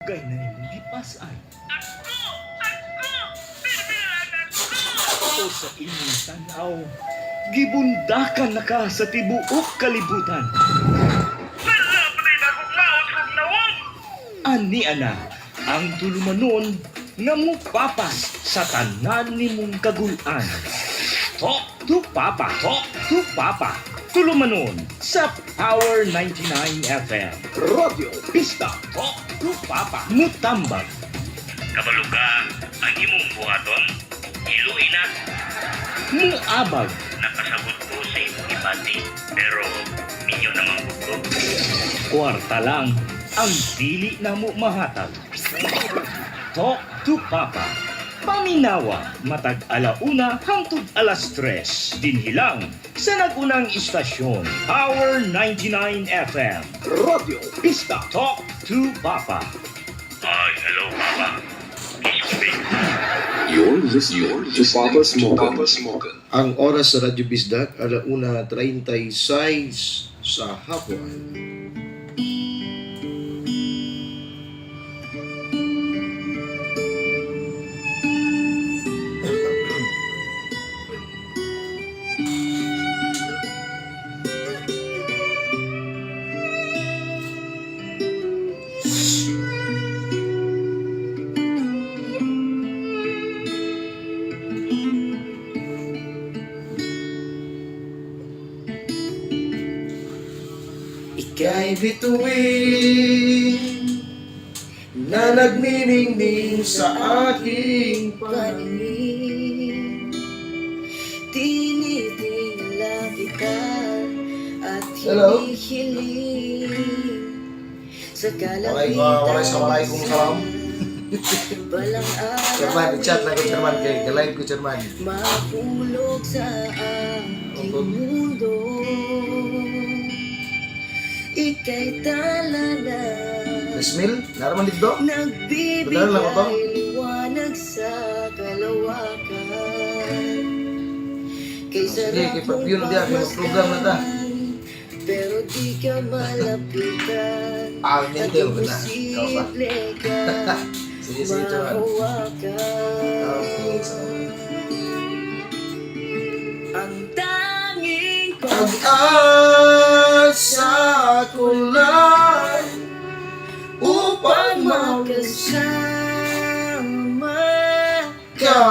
Kay na imong gipas-an. O sa imong tanaw, gibundakan na ka sa tibuok kalibutan. Ani ana, ang tulumanon nga mupapas sa tanan nimong kagulan. Talk to Papa, talk to Papa. Tulumanon sa Power 99 FM. Radio Pista, talk to Papa. Mutambag. Kabaluga, ang imong buhaton, iluin na. Muabag. Nakasabot ko sa imong ibati, pero minyo namang bugtog. Kwarta lang ang dili na mo mahatag. Talk to Papa. Paminawa, matag alauna hangtod alas 3. Dinhilang sa nagunang istasyon, Power 99 FM. Radio Pista. Talk to Papa. Ay, hello, Papa. Isubig. You're listening to Papa Smoken. Ang oras sa Radyo Bisdak, 1:36 sa hapon. Ika'y bituin na nagniningning sa aking paningin. Tinitingala kita at Hello? hinihiling sa Walay kalangitan. kong salam. Balang Chairman, araw chat na ko Chairman kay live ko Chairman. mapulog sa aking mundo. Ika'y tala na Ismail, naraman dito? nagbibigay Padala lang ako. liwanag sa kalawakan. Kay Sige, sarap kay Pag-yun na diya, kay mag-program na ta. pero di ka malapitan. Mintil ko na. Ikaw pa. Imposible ka Sige, Chairman. mahawakan. Okay, so. Ang tanging Pag-asa ko lang upang magkasama ka.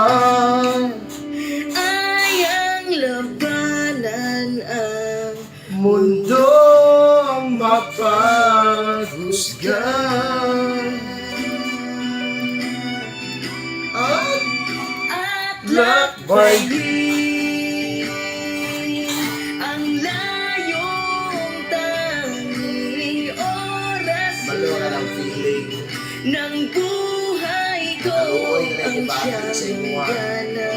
ay ang labanan ang Mundo ang mapaghusgan at lakbay din ang layong tanging oras Malo ka ng feeling. ng buhay ko Aluoy na ang ibabalik sa siyang imuha. gana.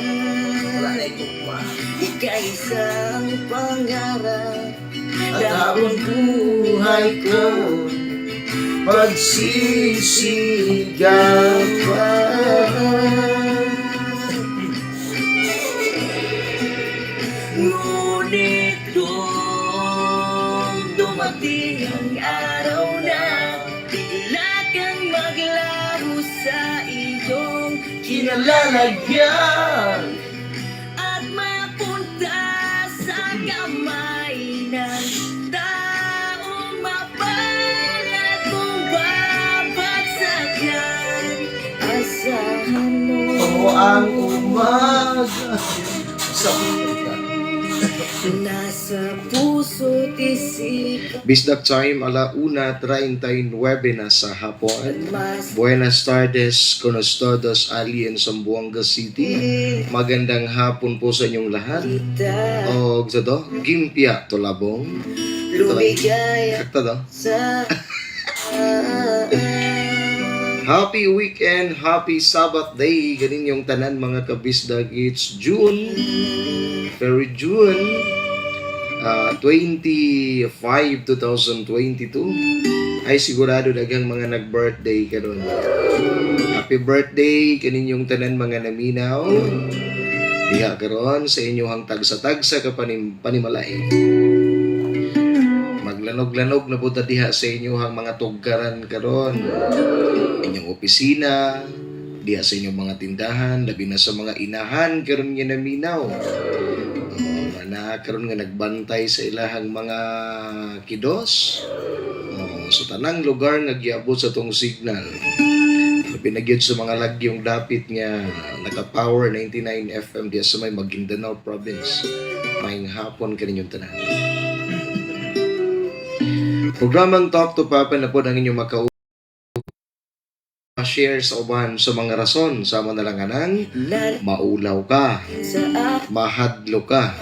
Wala na ikukma. Ika'y isang pangarap At habang buhay ko pagsisigawan. Ngunit nung dumating ang araw na bigla kang maglaho sa iyong Kinalalagyan at mapunta sa kamay ng taong mapalad mong babagsakan. Asahan mo o ang umaga sa nasa puso't isip Bisdak time, 1:39 na sa hapon. mas Buenas tardes, conos todos ali in Zamboanga City. Magandang hapon po sa inyong lahat. kita O sa to, gimpia to labong. lumigaya Kakta to. sa Happy weekend, happy Sabbath day. Ganin yung tanan mga kabisdag. It's June. Very June. 25, 2022. Ay sigurado daghang mga nag-birthday karon. Happy birthday kaninyong tanan mga naminaw. Diha karon sa inyong tagsa-tagsa ka panimalay. Maglanog-lanog na po ta diha sa inyohang mga tugkaran karon. Inyong opisina, diha sa inyong mga tindahan, labi na sa mga inahan karon nga naminaw. Na karon nga nagbantay sa ilahang mga kidos. So tanang lugar nga giabot sa tong signal. Pinagyod sa mga lagyong dapit nga naka-power 99 FM diya sa may Maguindanao province. Maayong hapon kaninyong tanan. Programang Talk to Papa na po ang inyong share sa uban sa mga rason sama na lang anang maulaw ka, Sa mahadlo ka,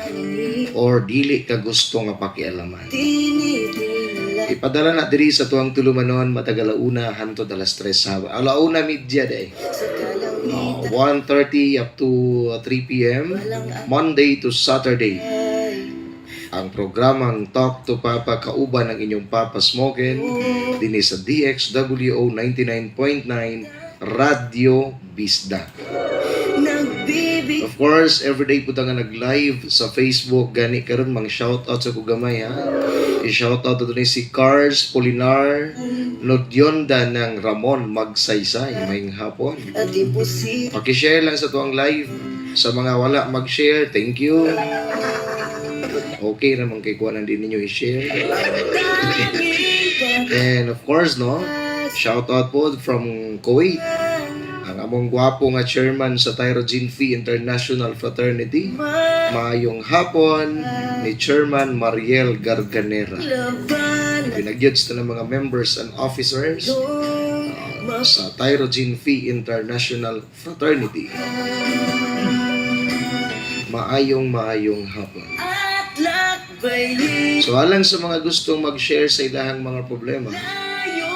or dili ka gusto nga pakialaman. tinitila Ipadala na diri sa tuang tulumanon matagalauna hantod alas 3 haba. Alauna media day. sa kalangitan 1:30 up to 3 p.m. Monday to Saturday. Ang programang Talk to Papa kauban ng inyong Papa Smokin dinhi sa DXWO 99.9 Radio Bisdak. Nagbibig Of course, everyday po nga nag-live sa Facebook gani karon mang shoutout sa kugamay ha. I-shoutout to ni si Cars Polinar Nodyonda ng Ramon Magsaysay mayong hapon. at imposible Paki-share lang sa tuang live. Sa mga wala mag-share, thank you. Okay naman kay kuha din ninyo i-share. And of course, no, shout out po from Kuwait. Ang among gwapo nga chairman sa Tyrogene Phi International Fraternity. Maayong hapon ni Chairman Mariel Garganera. laban Pinagyuds na ng mga members and officers sa Tyrogene Phi International Fraternity. Maayong hapon. at lakbay So alang sa mga gustong mag-share sa ilahang mga problema, tayo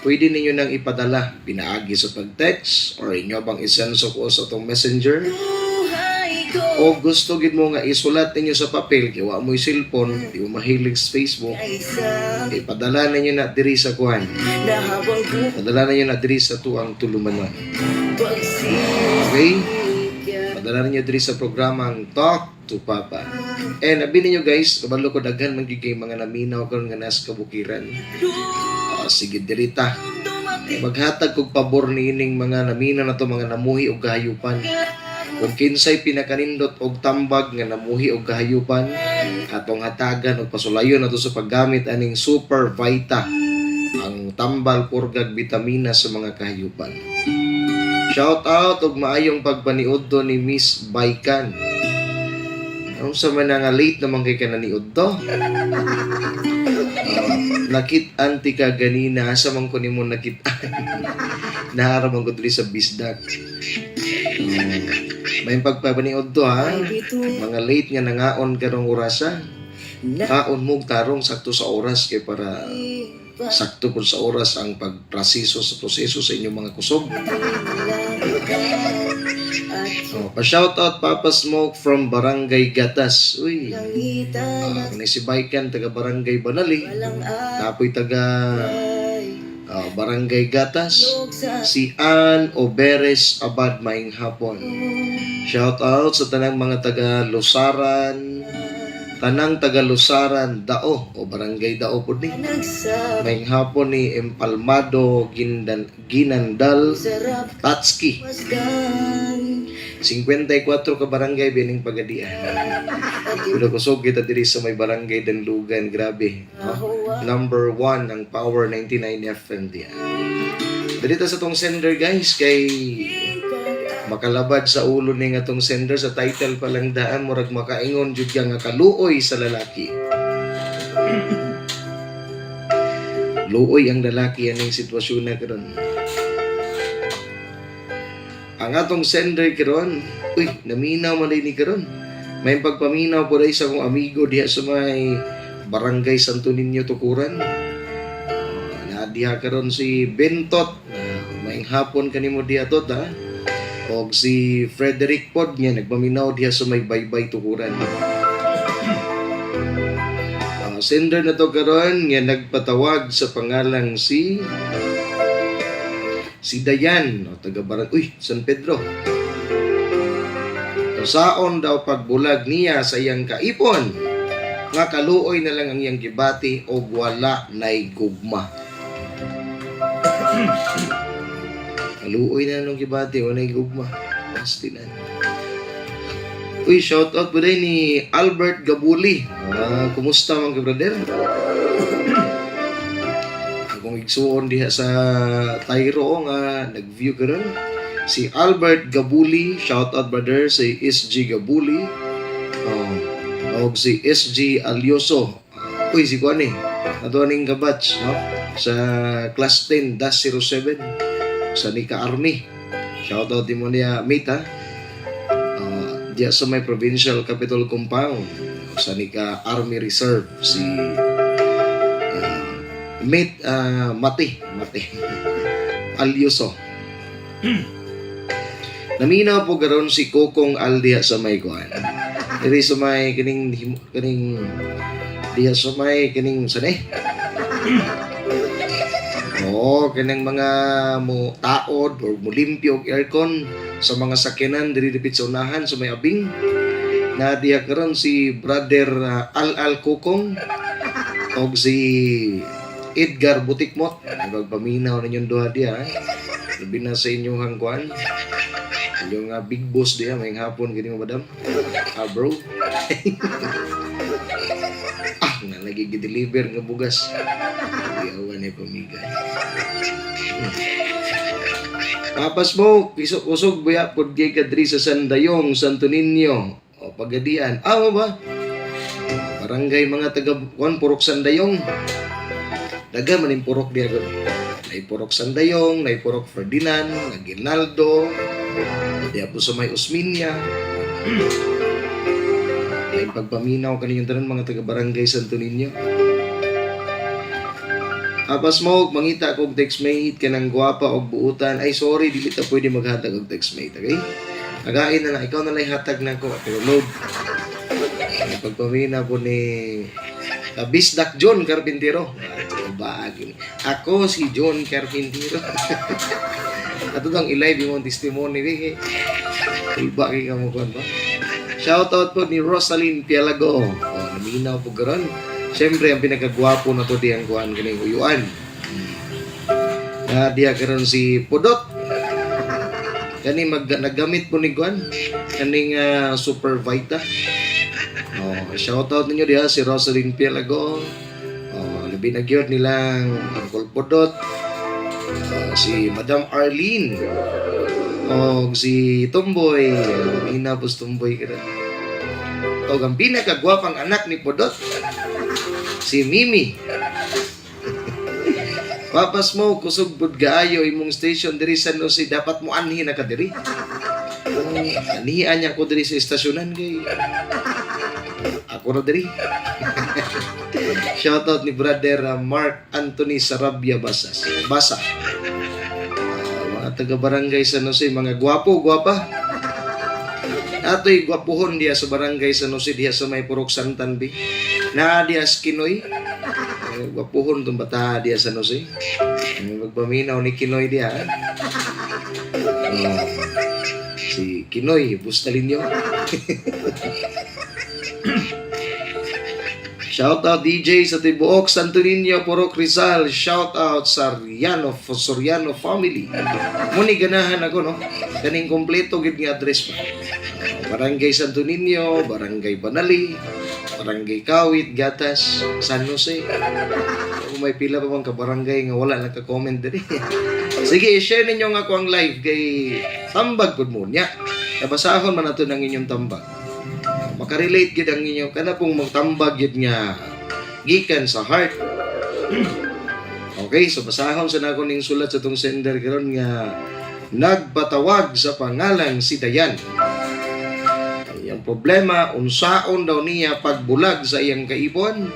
pwede ninyo nang ipadala, pinaagi sa pag-text or inyo bang isenso ko sa itong messenger. buhay ko O gusto gid mo nga isulat ninyo sa papel, kiwa mo'y cellphone, di mo mahilig sa Facebook, ay isang ipadala ninyo na diri sa kuhan. na habang Padala ninyo na diri sa tuang tulumanon. bupagsika Okay? Padala ninyo diri sa programang Talk to Papa. And abi ninyo guys, kabalo ko daghan magiging mga naminaw karon nga nas kabukiran. Sige dirita. Maghatag kog pabor niining mga naminaw na to mga namuhi og kahayupan. Kung kinsay pinakanindot og tambag nga namuhi og kahayupan, atong hatagan og pasulayon nato sa paggamit aning Super Vita, ang tambal purgag bitamina sa mga kahayupan. Shout out og maayong pagpaniud do ni Miss Baikan. Ang sa man nga late naman kay kananiud to. Nakit-an ti ka ganina sa man ko nimo nakit-an. Naharamang ko diri sa bisdak. May pagpapaniud to ha. Mga late nga nangaon karong orasa. Kaon mo tarong sakto sa oras kay para sakto po sa oras ang pagproseso sa inyong mga kusog. Pa-shoutout Papa Smoke from Barangay Gatas. Uy, si Baikan taga Barangay Banali. Tapoy taga Barangay Gatas. Si Ann Oberes Abad maing hapon. Shoutout sa tanang mga taga Lusaran. Tanang taga Lusaran Dao o Barangay Dao po ni. Maing hapon ni Empalmado Ginandal Tatski. 54 ka barangay bining Pagadian. Pero kusog kita diri sa may barangay Danlugan, grabe. Number 1 ang Power 99 FM diyan. Dito sa tong sender guys kay makalabad sa ulo ni nga tong sender sa title pa lang daan murag makaingon jud nga kaluoy sa lalaki. Luoy ang lalaki aning sitwasyon na karon. Ang atong sender karon, uy, naminaw man ni karon. May pagpaminaw po dai sa akong amigo diha sa may Barangay Santo Niño Tukuran. Na diha karon si Bentot. Maing hapon kanimo diha tot ha. O si Frederick Pod niya nagpaminaw diha sa may Baybay Tukuran. Sender na to karon nga nagpatawag sa pangalang si Dayan, taga San Pedro. Saon daw pagbulag niya sa iyang kaipon. nga kaluoy na lang ang iyang gibati o wala nay gugma. Kaluoy na nung gibati o nay gugma. Pastilan. Uy, shout out po ni Albert Gabuli. Kumusta mga brother? Akong igsuon diha sa Tayro nga nag-view karon. Si Albert Gabuli, shout out brother si SG Gabuli. O si SG Alioso. Uy, si Kuan ato ning kabatch, no? Sa class 10-07 sa Nika Army. Shout out din mo niya, mate, ha? Diya sa may provincial capital compound sa Nika Army Reserve si mate Mate Alioso. Naminaw po garon si Kokong Aldia sa may kuan. Diri sa may kining diya sa may kining sane. Oo, kanang mga mo taod or mo limpyo og aircon sa mga sakyanan diri dipit sa unahan sa may abing. Na diya karon si brother Al Kokong og si Edgar Butikmot. Nagpaminaw na yung duha diya. Labi na sa inyong hangkuan. Yung big boss diya, may hapon gini mo madam. Bro. Nga nagigideliver nga bugas. Iyawan ni pamigay. Papas mo, usog buya pod kay kadri sa Sandayong, Santo Niño. O Pagadian. Mo ba? Barangay mga taga Purok Sandayong. Daga man yung purok diya ko. Nay Purok Sandayong, nay Purok Ferdinand, Aguinaldo, diya po sa may Osminia. Nay pagpaminaw kaninyong tanan mga taga-barangay Santo Niño. Apas mo, mangita kong textmate ka ng gwapa o buutan. Ay, sorry, dili ta pwede maghatag og textmate, okay? Nagain na lang, ikaw na lang hatag na ko. Pero load. Pagpamina po ni Bisdak John Carpintero. Ako si John Carpintero. Ato dang i-live yung testimony. Iba kayo mo ba? Shoutout po ni Rosaline Pialago. Naminaw po garon. Siyempre, ang pinagkagwapo na to diyang kuhan kaning uyuan. Diya karon si Pudot. Kani naggamit po ni kuhan. Kaning Super Vita. Shoutout ninyo diya si Rosaline Pialago. Labi na gyud nilang Uncle Pudot. Si Madam Arlene. O si Tomboy. Inapos Tomboy karon. O ang pinakagwapang anak ni Pudot. Si Mimi. Papas mo, kusog bud gaayo imong station diri sa Jose, dapat mo anhi na ka diri. Anihan niya ko diri sa estasyonan kay ako na diri. Shoutout ni brother Mark Anthony Sarabia Basa. Mga taga-barangay San Jose, mga gwapa. Ato'y gwapuhon diya sa barangay San Jose, diya sa may Purok Santanbi. Na diya sa Kinoy. Gwapuhon itong bata diya sa San Jose. Magpaminaw ni Kinoy diya. Si Kinoy, bustalin nyo. Shoutout DJ sa Tibuok, Santo Niño, Purok Rizal. Shoutout sa Soriano family. Muni ganahan ako, no? Kaning kompleto gid nga address pa. Barangay Santo Niño, Barangay Banali, Barangay Kawit, Gatas, San Jose. Kung may pila pa bang kabarangay nga wala nagka-comment diri. Sige, i-share ninyo nga ako ang live kay Tambag good mo niya. Nabasahon man nato ng inyong tambag. Makarelate gid ang inyo kana pong magtambag gid nga gikan sa heart. Okay, so basahon sa nako ning sulat sa tong sender karon nga nagpatawag sa pangalan si Dayan. Ang problema unsaon daw niya pagbulag sa iyang kaibon.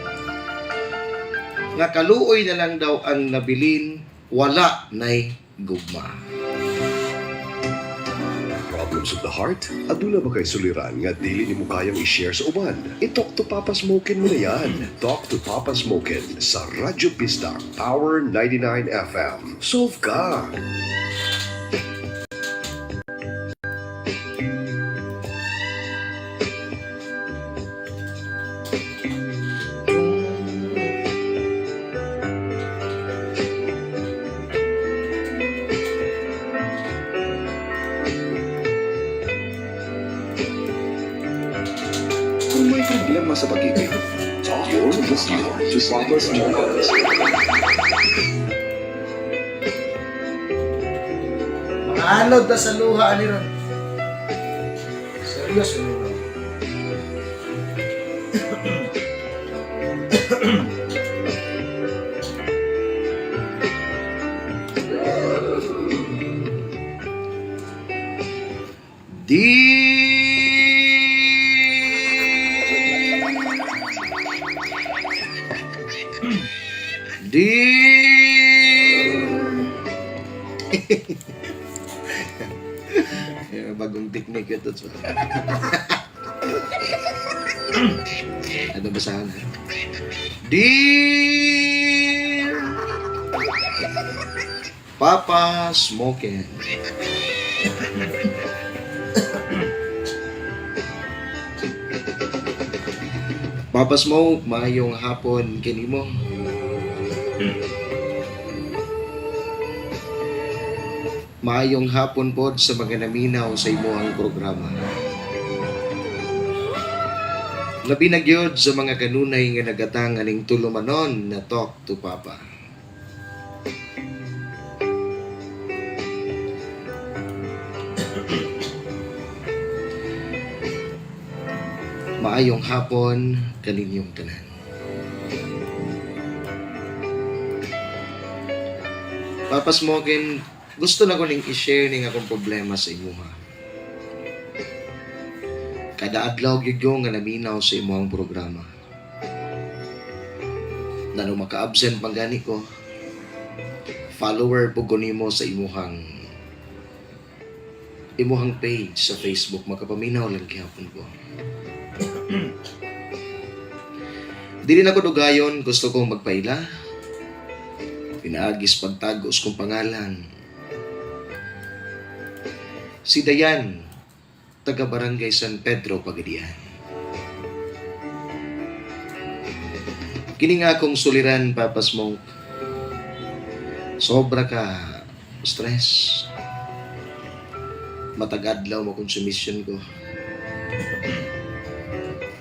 Nga kaluoy na lang daw ang nabilin, wala nay gugma. Problems of the heart? Aduna ba kay suliran nga dili nimo kayang i-share sa uban? I-talk to Papa Smokin mo na yan. Talk to Papa Smokin sa Radyo Pista, Power 99 FM. Solve ka! problema sa pag-ibig. You're listening to Papa's Mocha. Mga anod na sa luha, ani ron. Serious, ano ron? Yung bagong technique ito. Ano ba sana? Dear Papa Smokin. Papa Smoke, maayong hapon kinimo. Maayong hapon pod sa mga naminaw sa imuhang programa. Labi na gyud sa mga kanunay nga nagatang aning tulumanon na Talk to Papa. Maayong hapon kaninyong tanan. Papa Smokin, gusto na ko ning i-share ning akong problema sa imuha. Kada adlaw gyud ko nga naminaw sa imuhang programa. Nano maka-absent man gani ko, follower po ko nimo sa imuhang page sa Facebook, makapaminaw lang gihapon ko. Dili na ko dugayon, gusto kong magpaila. Pinaagis pagtagos kong pangalan. Si Dayan, taga Barangay San Pedro, Pagadian. Kini nga akong suliran, Papa Smoke. Sobra ka stress. Matagadlaw mo konsumisyon ko.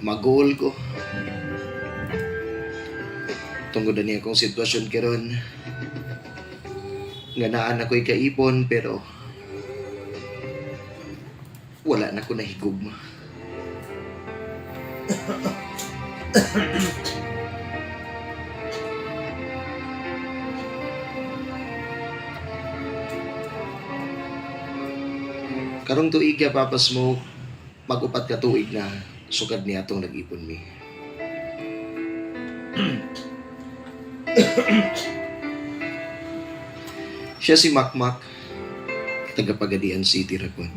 Mag-goal ko. Tungod na niya akong sitwasyon karon. Nga naan ako'y kaipon pero wala na ko nahigugma. Karong tuig ya Papa Smoke, mag-upat ka tuig na sukad niya itong nag-ipon mi. Siya si Makmak, taga Pagadian City, Rapon.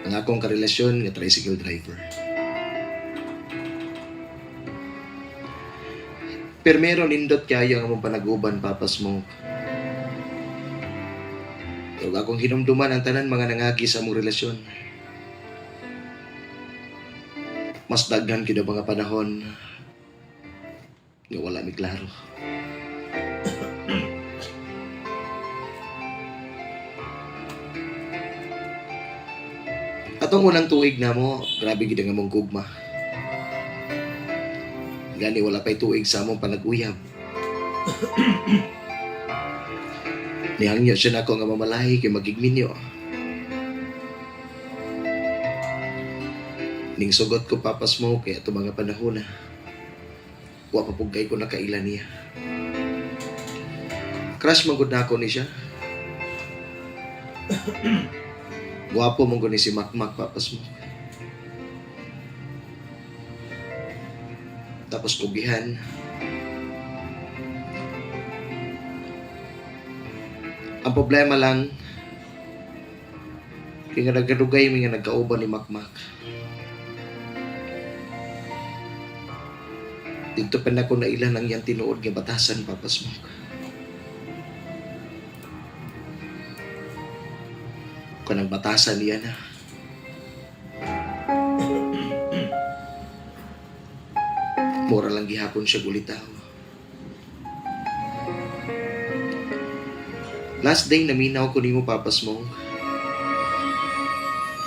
Ang akong karelasyon nga tricycle driver. Permero nindot kaya ang among panaguban, Papa Smoke. Huwag akong hinumduman ang tanan mga nangagi sa among relasyon. Mas daghan kita mga panahon nga wala mi klaro. Atong unang tuig na mo, grabe gid ang among gugma. Gani wala pa'y tuig sa among panag-uyab. Nihangyo siya na ako nga mamalahi kay magigminyo. Ning sugot ko Papa Smoke kaya ito mga panahon na wa papugay ko nakailan niya. Crush magod na ako ni siya. Guwapo mong ni si Makmak, Papa Smoke. Tapos kugihan. Ang problema lang, kaya nga nagkadugay mi nga nagkauban ni Makmak. Dito pa na ko na ilan ang iyang tinuod nga batasan, Papa Smoke. Kung ang batasan niya na. Mura lang gihapon siya gulitaw. Last day naminaw ko nimo Papa Smoke.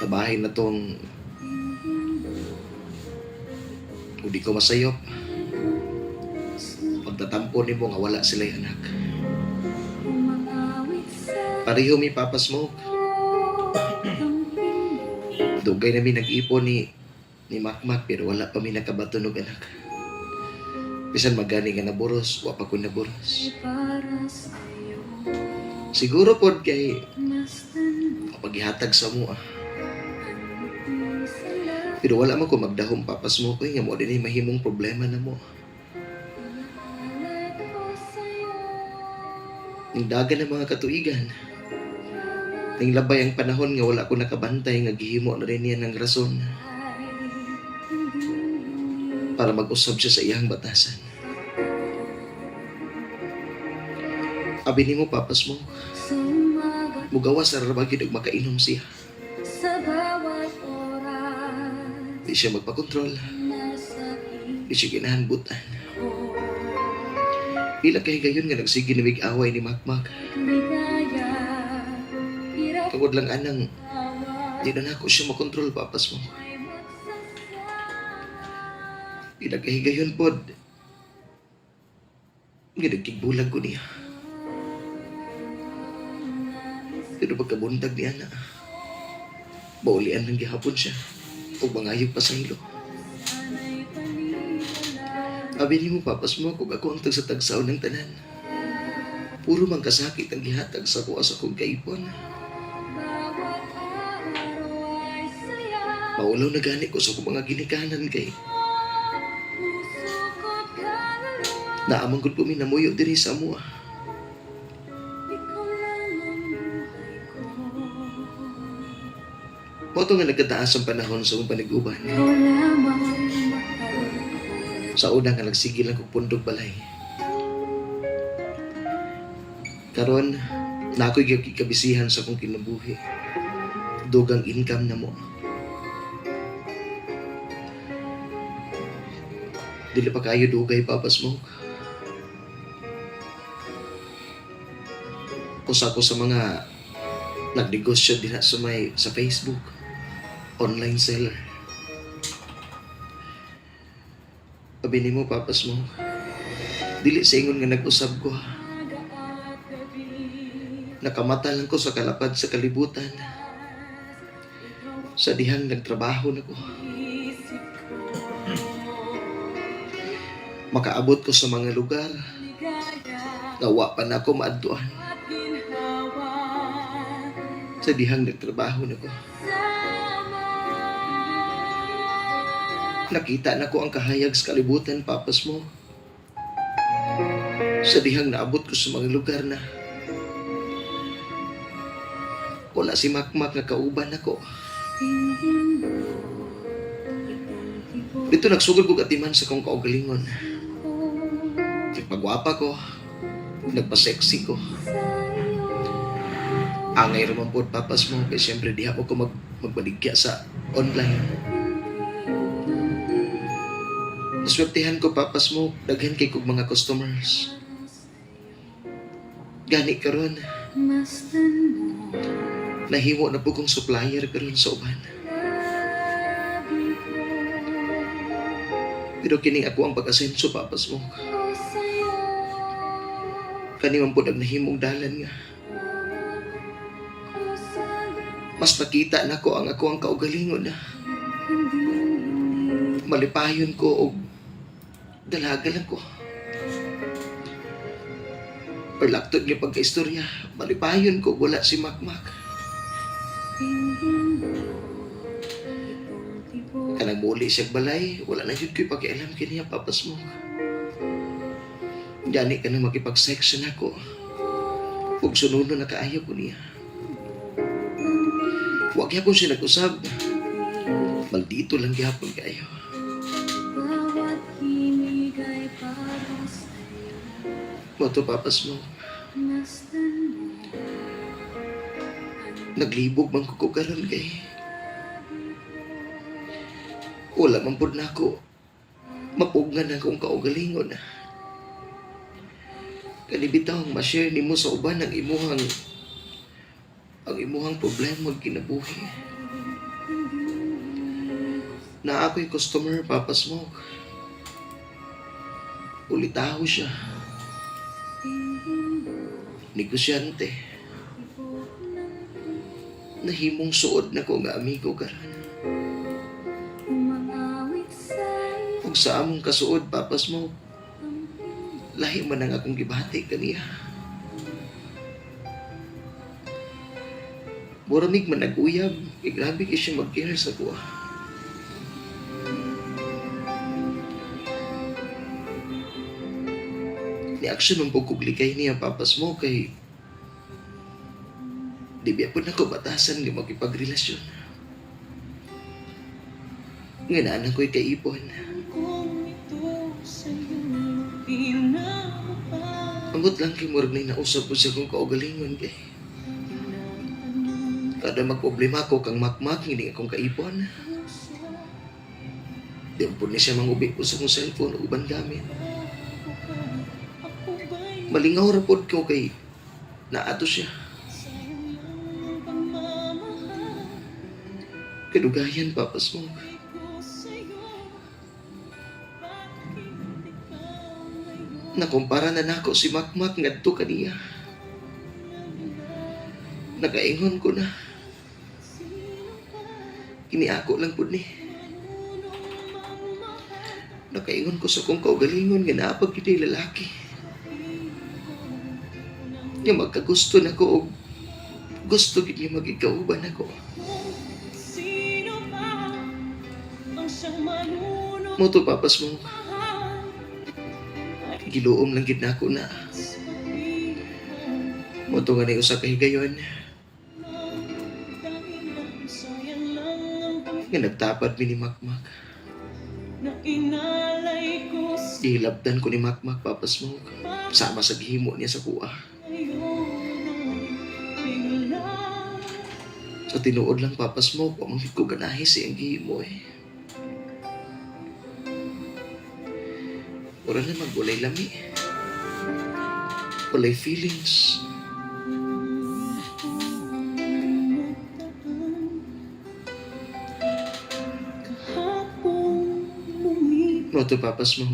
Sa bahay na tong Kung di ko masayop, pagtatampo ni mo nga wala sila'y anak. Pareho mi Papa Smoke. Dugay namin nag-ipon ni Makmak pero wala pa mi nakabatunog anak. Bisan magani nga naburos, wa pa ko naburos. Siguro pod kay paghihatag sa mo Pero wala man ko magdahom Papa Smoke nga mo din mahimong problema na mo. Ning dagan ng mga katuigan. Ning labay ang panahon nga wala ko nakabantay nga gihimo na rin niya ng rason para mag-usab siya sa iyang batasan. Abi nimo Papa Smoke, mugawas sa rabagid ug makainom siya. Di siya magpakontrol, di siya ginahanbutan. Pila kay gayon nga nagsige ni away ni Makmak. Tungod lang anang di na ako siya makontrol Papa Smoke. Pila kay gayon pod ginagkigbulag ko niya. Pero pagkabundag niya na baulian ng gihapon siya o bangayog pa sa hilo. Abi ni mo Papa Smoke kung ako ang tagsatagsaw ng tanan. Puro mang kasakit ang gihatag sa kuha sa kong kaipon. Maulaw na gani ko sa kong mga ginikanan kay naamang gud po minamuyo diri sa mua. Moto nga nagkataas ang panahon sa kong paniguban. Sa una nga nagsigil ang kong pundog balay. Karon, na ako'y kabisihan sa kong kinabuhi. Dugang income na mo. Dili pa kayo dugay Papa Smoke. Usa ko sa mga nagnegosyo din sa Facebook. Online seller. Abi nimo Papa Smoke, dili sa ingon nga nag-usab ko. Nakamata lang ko sa kalapad sa kalibutan. Sa dihang nagtrabaho na ko. Makaabot ko sa mga lugar nga wa pa na ako maadtuan. Sa dihang nagtrabaho na ko. Nakita na ko ang kahayag sa kalibutan, Papa Smoke. Sa dihang naabot ko sa mga lugar na wala si Makmak na kauban ako. Dito nagsugod ko katiman sa kong kaugalingon. Nagpagwapa ko, nagpa-sexy ko. Angay raman po, Papa Smoke, kaya siyempre di ako magbaligya sa online. Naswertihan ko Papa Smoke, daghan kay kog mga customers. Gani karon. Nahimo na po kong supplier karon sa uban. Pero kining ako ang pag-asenso Papa Smoke. Kani man po naghimong dalan nga. Mas nakita na ko ang ako ang kaugalingon na. Malipayon ko og dalaga lang ko. Perlaktod niya pagka-istorya, malipayon ko wala si Makmak. Kanang muli siyang balay, wala na yun ko'y pakialam kiniya Papa Smoke. Gani ka na makipag-section ako. Huwag sununo na kaayaw ko niya. Huwag yapon siya nag-usab. Maldito lang yapon kayo. Moto Papa Smoke. Naglibog man ko karon kay. Wala man pud nako. Mapugnan akong kaugalingon. Kanibitaw ma-share nimo sa uban ang imuhang problema kinabuhi. Na ako'y customer Papa Smoke. Ulitaho siya. Negosyante. Nahimong suod na ko nga amigo karon. Ug sa among kasuod, Papas mo, lahi man ang akong gibati kaniya. Muramig man nag-uyab, grabe kay siya mag-care sa kuha. Ni aksyon ng pagkuglikay niya, Papas mo, kay di biya po na ko batasan nga makipagrelasyon. Nganaan ako'y kaipon. Ambot lang kay murag na nausap ko siya kung kaugalingon kay. Kada magproblema ko kang makmak, hindi akong kaipon. Di po niya siya mangubi ko sa kong cellphone o uban gamit. Malingaw rapod ko kay naato siya. Kadugayan, Papas mo. Nakumpara na nako si Makmak ngadto kaniya. Nagaingon ko na. Kiniako lang po ni. Nakaingon ko sa kong kaugalingon nga naapag kita'y lalaki. Nga magkagusto na ko o gusto gid niya magigauban ako. Moto, Papas mo. Giluom lang gid nako na. Moto nga na usa ka higayon. Nga nagtapad mi ni Makmak. Gihilabdan ko ni Makmak, Papas mo. Sama sa gihimo niya sa kuha. Sa tinuod lang, Papas mo, pamangit ko ganahi siyang gihimo eh. Wala naman, walay lami. Walay feelings. No, to, Papas mo.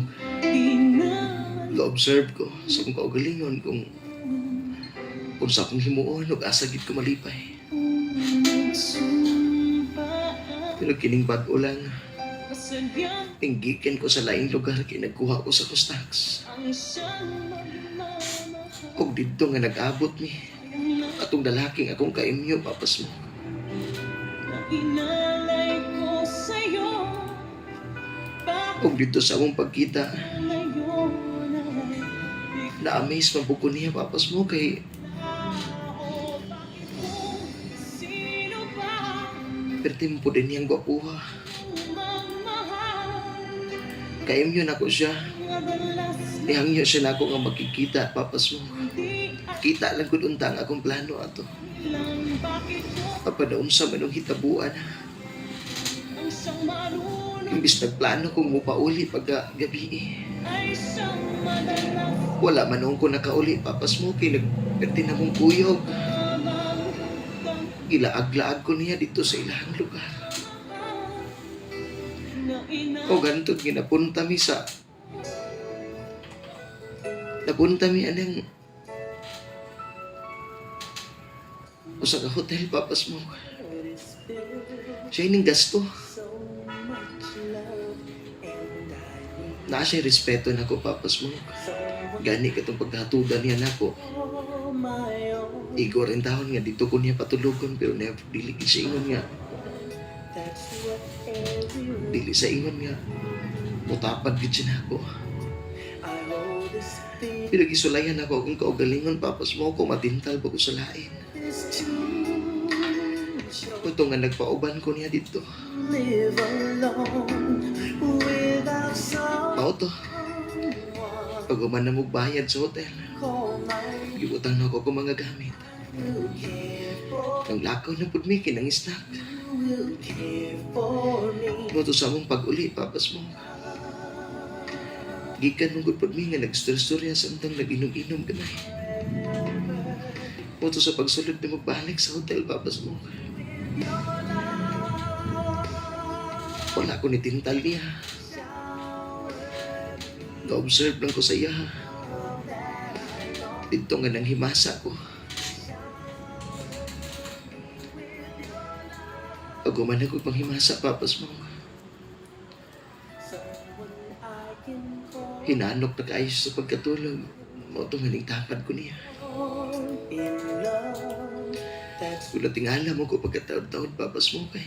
Ga-observe ko sa kong kaugalingon kung sa akong himuon o asagit ko malipay. Pero kining bag-o lang, tinggikin ko sa laing lugar kaya nagkuha ko sa kustaks. Kung dito nga nag-abot mi, atong dalaking akong kaimyo, Papas mo. Kung dito sa akong pagkita, na-amaze man po ko niya, Papas mo, kay pertim po din niyang gwapuha. Kaimyo na ko siya. Ihangyo siya na ako nga magkikita, Papas mo. Kita lang ko untang akong plano ato. Papadaon sa manong hitabuan. Imbis nagplano kong mupauli pagka-gabi. Wala manong ko nakauli, Papas mo, kay nagperti na mong kuyog. Gilaag-laag ko niya dito sa ilang lugar. O ganito, ginapunta mi sa... Napunta mi anang... O sa hotel, Papas mo. Siya ining gasto. Naa siya respeto na ko, Papas mo. Gani ka itong paghatudan niya na ko. Igo rin taon nga, dito ko niya patulugon, pero never diligid sa ingon nga. Dili sa ingon nga. Mutapad gid siya na ako. Pero gisulayan ako kung kaugalingon, Papas mo, kung matintal ba ko sa lain. Ito nga nagpauban ko niya dito. Pao to. Pag uman na magbayad sa hotel, giutang na ako kung mga gamit. Ang lakaw na pud mi kinang snack. Moto sa mong pag-uli, Papas mo. Gikan mong pud mi nga nag-storya samtang nag-inom-inom ka na. Moto sa pagsulod na magbalik sa hotel, Papas mo. Wala ko ni tintal niya. Na-observe lang ko sa iya. Dito nga nang himasa ko. Ako man ako pang himasa, papas mo. Hinanok na kaayos sa pagkatulog. Mo itong haling tapad ko niya. Kung tingala mo ko pagkataon-taon, papas mo kay.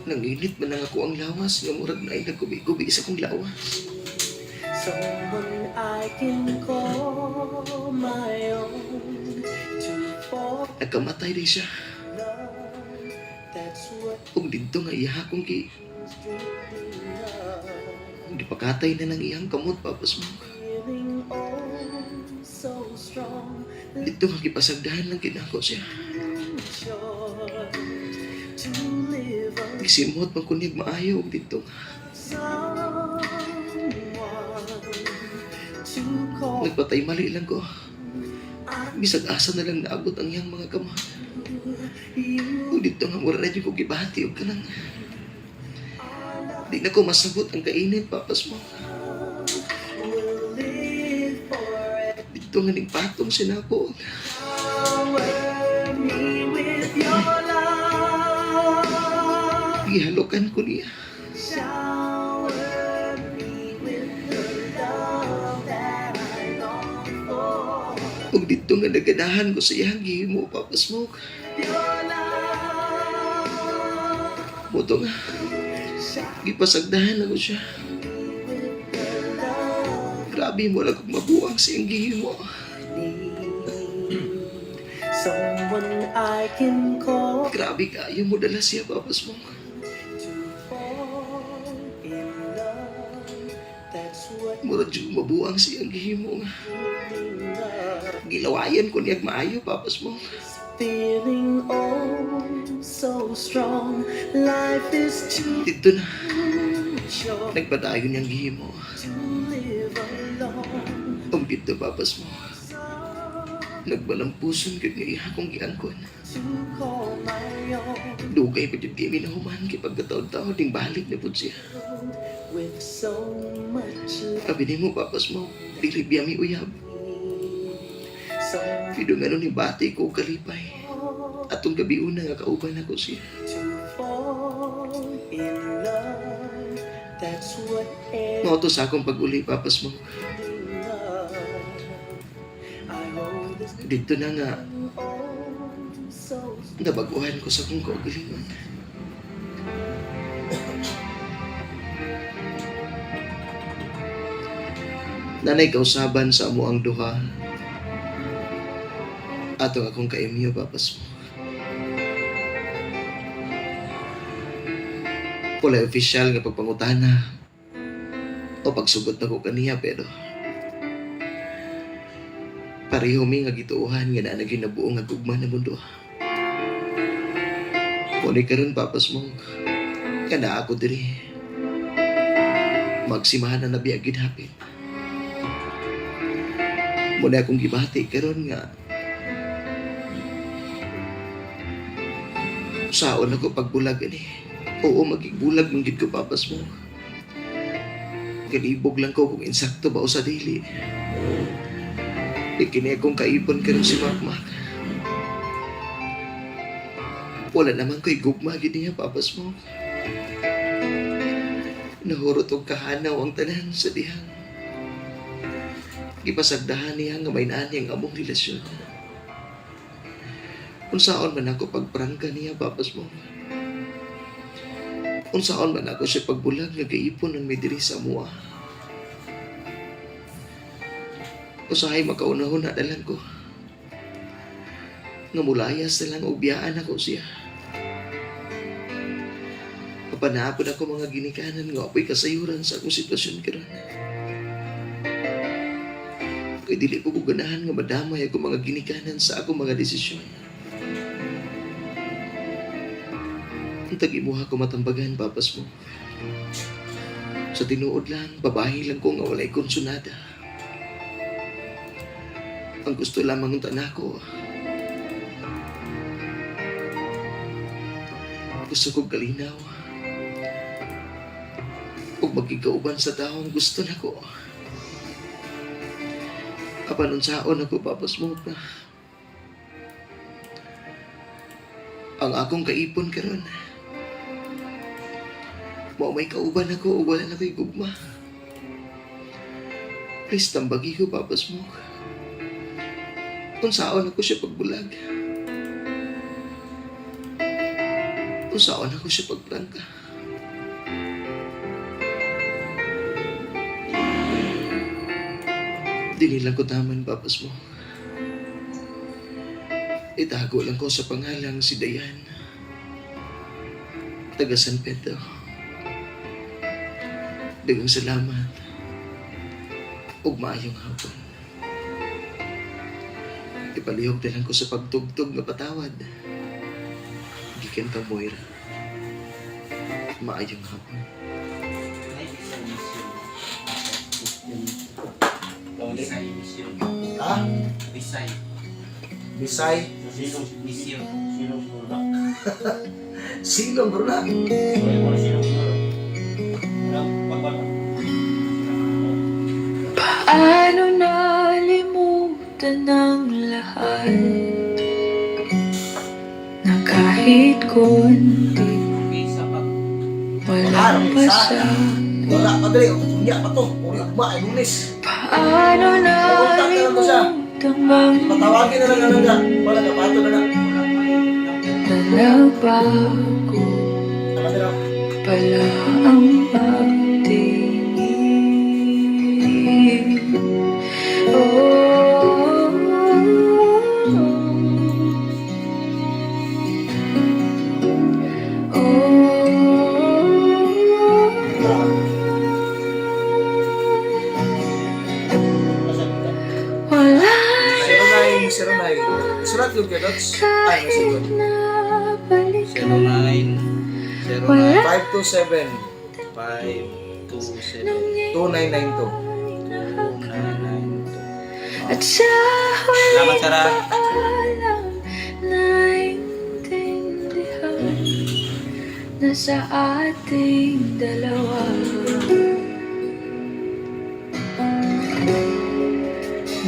Nanginit man lang ako ang lawas, nga murag na ay nagkubi-kubi sa kong lawas. Someone I can call my own to fall Nagkamatay rin siya. love. That's what Kung dito nga iya kong ki, hindi pakatay na ng iyang kamot, papas mo. feeling oh so strong. Dito nga kipasagdahan lang kinako siya. Sure to live on Gisimot man kunig maayo dito nga. someone to call Nagpatay mali lang ko. Bisag asa na lang naabot ang iyang mga kamot. you. Kung dito nga mura na dyan ko gibahati o kanang. Di na ko masabot ang kainin, papas mo. Will live forever. Dito nga ning patong sinako. Shower me with your love. Gihalokan ko niya. Shower me with the love that I long for. Kung dito nga naganahan ko sa iyang gihimo, papas mo. Your love. Moto nga. Gipasagdahan ako siya. With the love Grabe mo lang kung mabuang sa iyang gihimo. someone I can call Grabe kayo mo dala siya, papas mo. to fall in love. That's what Murad yung mabuang sa iyang gihimo nga. we love. Gilawayan ko niyag maayo, papas mo. Feeling oh so strong. Life is too Dito na. short Nagpadayon niyang gihimo. to live alone. Ang dito, papas mo. Nagbalampuson ka niya akong giangkon. To call my own Dugay pa dyan kami na human kay pagkataon-taon ding balik na po siya. with so much love. Sabi ni mo, papas mo, dili biyami uyab. So Pido nga nun ni bati ko kalipay. Atong gabi una nga kauban ako siya. to fall in love. That's what Mauto sa akong pag-uli, papas mo. every love. I hold this Dito na nga, oh so nabaguhan ko sa kong kaugalingon. Nanay kausaban sa amo ang duha. Ato akong kaimyo, papas mo. Wala official nga pagpangutana o pagsugot na ko kaniya, pero pareho mi nga gituuhan nga na ginabuo nga gugma na mundo. Muli karon, papas mo, kada ako diri magsimahan na nabiyagid hapit. Muna akong gibati karon nga saon ako pagbulag ani. Oo, magigbulag mong gid ko, papas mo. Ganibog lang ko kung insakto ba o sa dili. Ikini akong kaipon karon si Makmak. Wala naman ko'y gugma gid niya, papas mo. Nahurot og kahanaw ang tanan sa dihang. Gipasagdahan niya nga may naan niyang among relasyon. Unsaon man ako pagprangka niya, papas mo. Unsaon man ako siya pagbulag nga gaipon ng may diri sa mua. Usahay makaunahon na dalan ko. Nga mulayas na lang og biyaan ako siya. Papanapod ako mga ginikanan nga apoy kasayuran sa akong sitwasyon karon. Kay dili ko ganahan nga madamay ako mga ginikanan sa akong mga desisyon. Intag imuha ko matambagan, papas mo. Sa tinuod lang, babae lang ko nga walay konsonada. Ang gusto lamang ng tanako. Gusto ko kalinaw. ug magigauban sa taong gusto nako. Apan unsaon ako papasmok na. Ang akong kaipon karon. Mao may kauban ako ug wala na ko'y gugma. Please tambagi ko papasmok. Unsaon ako siya pagbulag. Unsaon ako siya pagprangka. Dili lang ko taman papas mo. Itago lang ko sa pangalang si Dayan. Taga San Pedro. Dagang salamat. Ug maayong hapon. Ipalihog na lang ko sa pagtugtog na patawad. Gikan ka, Moira. Maayong hapon. Ha? Bisay? Silong bro na. Paano nalimutan ng lahat na kahit konti walang pasa. Wala pa dali. Unya pa to. Uri ugma ay lunes. Paano nalimutan bang Patawagin na lang alaga. Wala ka pato na na. nalabago Tama na. pala ang pagtingin. Oh, wala 0909. Surat yung kaya dots. Ay, may sagot. na balik. 527 2992. At sa huling paalam, naintindihan na sa ating dalawa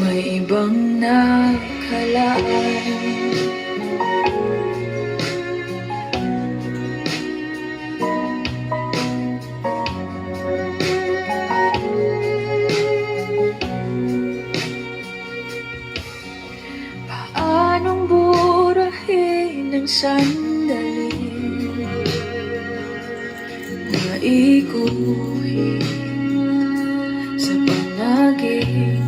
may ibang nakalaan. Paanong burahin ng sandali na ikuhin sa panaginip.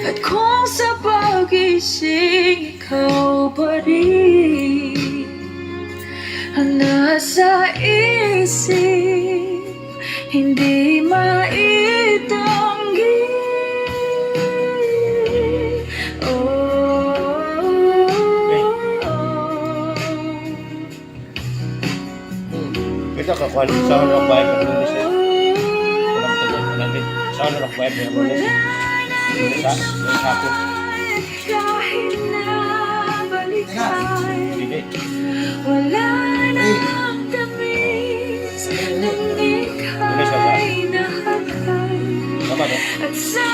At kung sa pag-ising ikaw pa rin ang nasa isip, hindi maitanggi. Kita kakuha sa rock vibe ng lunes eh. Walang tugon ko natin. Sa rock vibe ng lunes. Sa hapon. Kahit na balikan, Sige. wala nang tamis nang ika'y nakakay. Tama no? At sa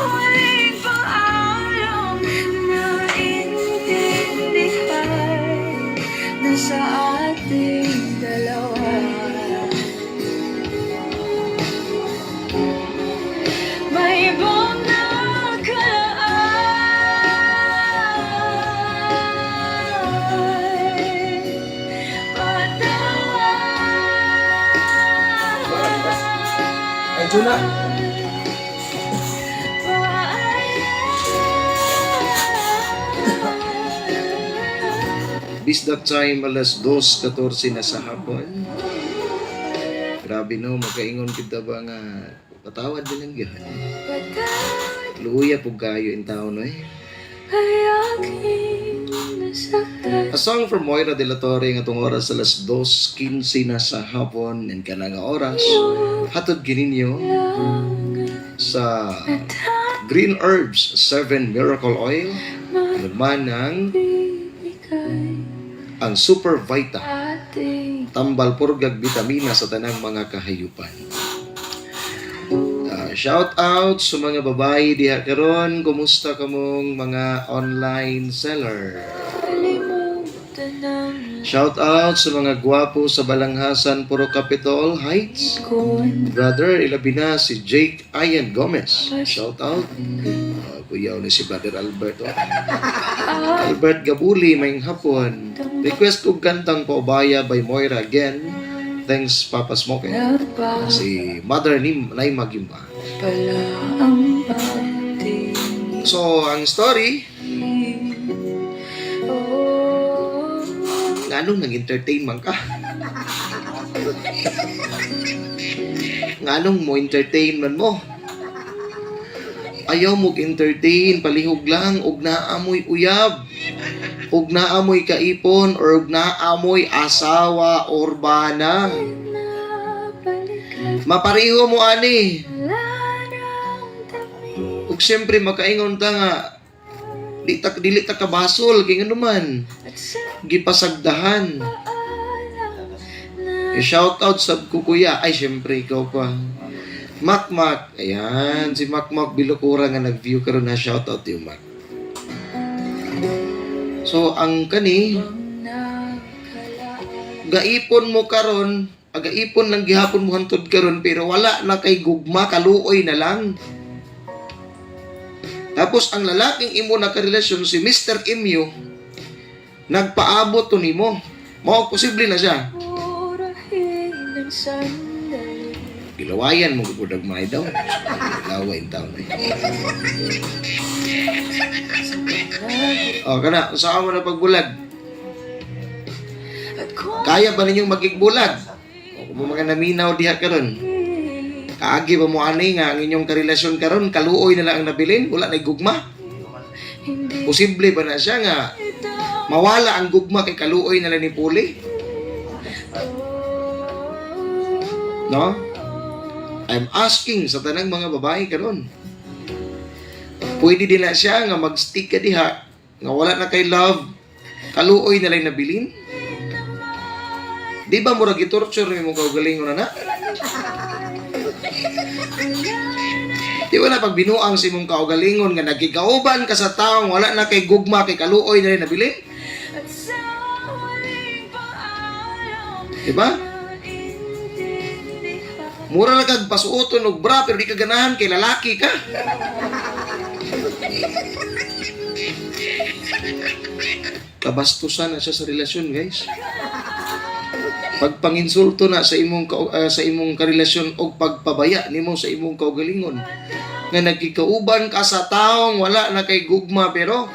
huling paalam, naintindihan na sa ating dalawa may ibang nakalaan. Patawad. Ay, Juna. This that time, alas 2:14 na sa hapon. Grabe no, magkaingon kita ba nga patawad din ang gihan. Luya po kayo in town eh. A song from Moira de la Torre nga itong oras alas 2:15 na sa hapon and ka nga oras. Hatod gininyo sa Green Herbs 7 Miracle Oil. Naman ng ang Super Vita tambal purgag bitamina sa tanang mga kahayupan. Shout out sa mga babae diha karon, kumusta kamong mga online seller? Shout out sa mga gwapo sa Balanghasan, Puro Capitol Heights. Brother, ilabi na si Jake Ian Gomez. Shout out. Kuyaw ni si Brother Albert. Albert Gabuli, maying hapon. Request og kantang Paubaya by Moira again. Thanks, Papa Smoke. Si Mother Nay Magimba. So, ang story, nganong nag-entertain man ka? Nganong mo entertain man mo? Ayaw mo entertain, palihog lang, ug naamoy uyab, ug naamoy kaipon, or ug naamoy asawa or bana. Mapareho mo ani. Ug siyempre makaingon ta nga dili ta kabasol kay nganuman gipasagdahan. Shout out sa kukuya, ay siyempre ikaw pa. Makmak, ayan si Makmak Bilokura nga nag-view karon na, shout out yung Mak. So ang kani gaipon mo karon, agaipon lang gihapon mo hantod karon, pero wala na kay gugma, kaluoy na lang. Tapos ang lalaking imo nakarelasyon si Mr. Imyo nagpaabot to nimo. Mao posible na siya. Gilawayan mo gud may daw. Lawain taon eh. Oh, kana sa amo na pagbulag. Kaya ba ninyong magigbulag? O kung mga naminaw diha karon. Kaagi ba mo ani nga ang inyong karelasyon karon kaluoy na lang ang nabilin, wala na gugma? Posible ba na siya nga mawala ang gugma kay kaluoy na lang ni Puli? No? I'm asking sa tanang mga babae karon. Pwede din na siya nga mag-stick ka diha nga wala na kay love, kaluoy na lang nabilin? Di ba murag i-torture mo kaugalingon na? Di wala pag binuang si mong kaugalingon nga nagkikauban ka sa taong wala na kay gugma kay kaluoy na rin nabili? Diba? Mura na kag pasuoton og bra pero di ka ganahan kay lalaki ka. Kabastusan na siya sa relasyon, guys. Pagpanginsulto na sa imong karelasyon o pagpabaya nimo sa imong kaugalingon nga nagkikauban ka sa taong wala na kay gugma pero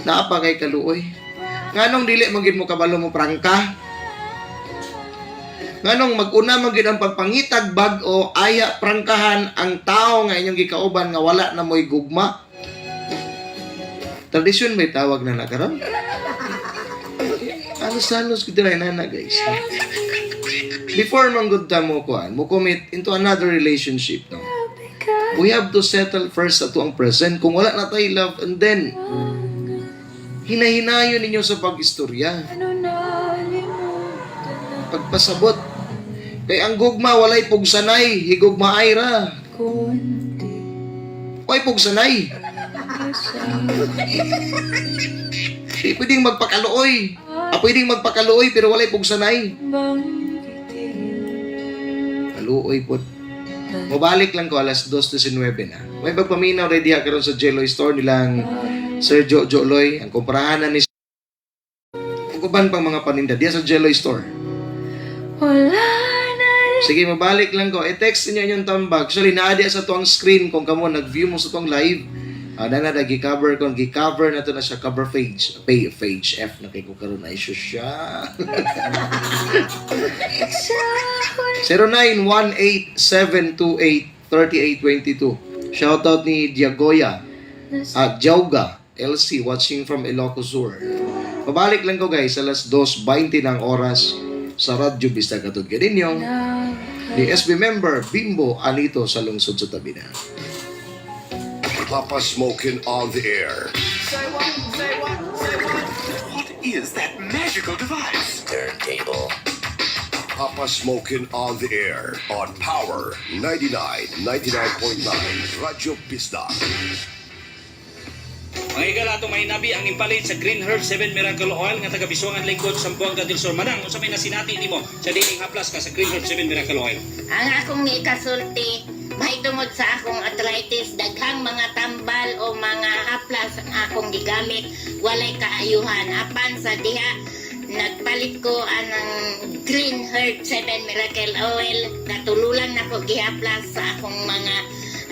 naapa kay kaluoy. Nganong dili man gid mo kabalo mo prangka? Nganong mag-una man gid ang pagpangitag bag-o aya prangkahan ang tao nga inyong gikauban nga wala na moy gugma? Tradisyon may tawag na nakaram? Alos-alos gud na nana, guys. Before man gud ta mo commit into another relationship, no? We have to settle first ato ang present. Kung wala na tayo love, and then hinahinayon ninyo sa pag-istorya. Pagpasabot. Kay ang gugma walay pugsanay, higugma ayra. Way pugsanay. Di pwedeng magpakaluoy. Pwedeng magpakaluoy pero walay pugsanay. Kaluoy po. Mabalik lang ko alas 2:19 na. May pagpaminaw ready ha karon sa Jelloy store nilang Sir Jojo Loy. Ang kumparahanan ni uban pang mga paninda diya sa Jelloy store. Sige, mabalik lang ko. I-text niyo yung tambag. Actually, naadi sa tuwang screen kung kamo nag-view mo sa tuwang live. Na gi-cover ko. Gi-cover na to na siya. Cover page. Page F na kay ko karon na issue siya. 0918-728-3822. Shoutout ni Diagoya at Jauga LC watching from Ilocos Sur. Pabalik lang ko guys. Alas 2:20 ng oras sa Radyo Bista Katod Gadinyong ni SB member Bimbo Anito sa lungsod sa tabi na. Papa Smokin' on the air. Say what? is that magical device? Turntable. Papa Smokin' on the air on Power 99.9 Radyo Pista. Mga igala itong may nabi ang impalit sa Green Herb 7 Miracle Oil nga taga-Biswangan Lingkod sa Buanga del Sur. Manang, kung sa may nasinati ni mo sa dining haplas ka sa Green Herb 7 Miracle Oil. Ang akong ikasulti, may tungod sa akong arthritis, daghang mga tambal o mga haplas ang akong gigamit, walay kaayuhan. Apan sa diha, nagpalit ko anang Green Herb 7 Miracle Oil, natululan na ko gihaplas sa akong mga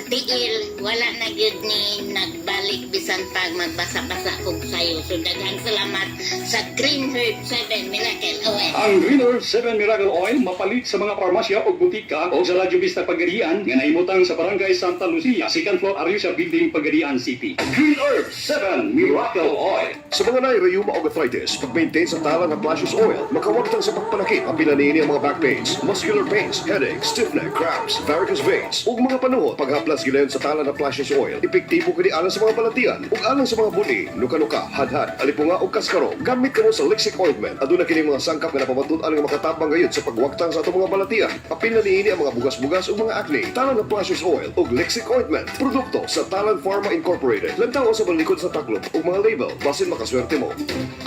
tiil, wala na gyud ni nagbalik bisan pag magbasa-basa kog sayo. So daghang salamat sa Green Herb 7 Miracle Oil. Ang Green Herb 7 Miracle Oil mapalit sa mga parmasya o butika o sa Radyo Vista Pagadian nga naimutang sa Barangay Santa Lucia, second floor Ariusha Building, Pagadian City. Green Herb 7 Miracle Oil. Sa mga nairayuma o arthritis, pag-maintain sa tala ng Flashes Oil, makawagtang sa pagpanakit ang pinanini ang mga back pains, muscular pains, headaches, stiff neck, cramps, varicose veins, ug mga panuhot paghaplas gilayon sa tala ng Flashes Oil. Epektibo kini alang sa mga balatian ug alang sa mga buli, nuka-nuka, hadhad, alipunga ug kaskaro. Gamit kamo sa Lixic Ointment. Aduna kini mga sangkap nga napamatun-an nga makatabang gayud sa pagwaktang sa atong mga balatian. Apil na niini ang mga bugas-bugas ug mga acne. Tala ng Flashes Oil ug Lixic Ointment. Produkto sa Talan Pharma Incorporated. Lantaw sa balikod sa taklob ug mga label basin makaswerte mo.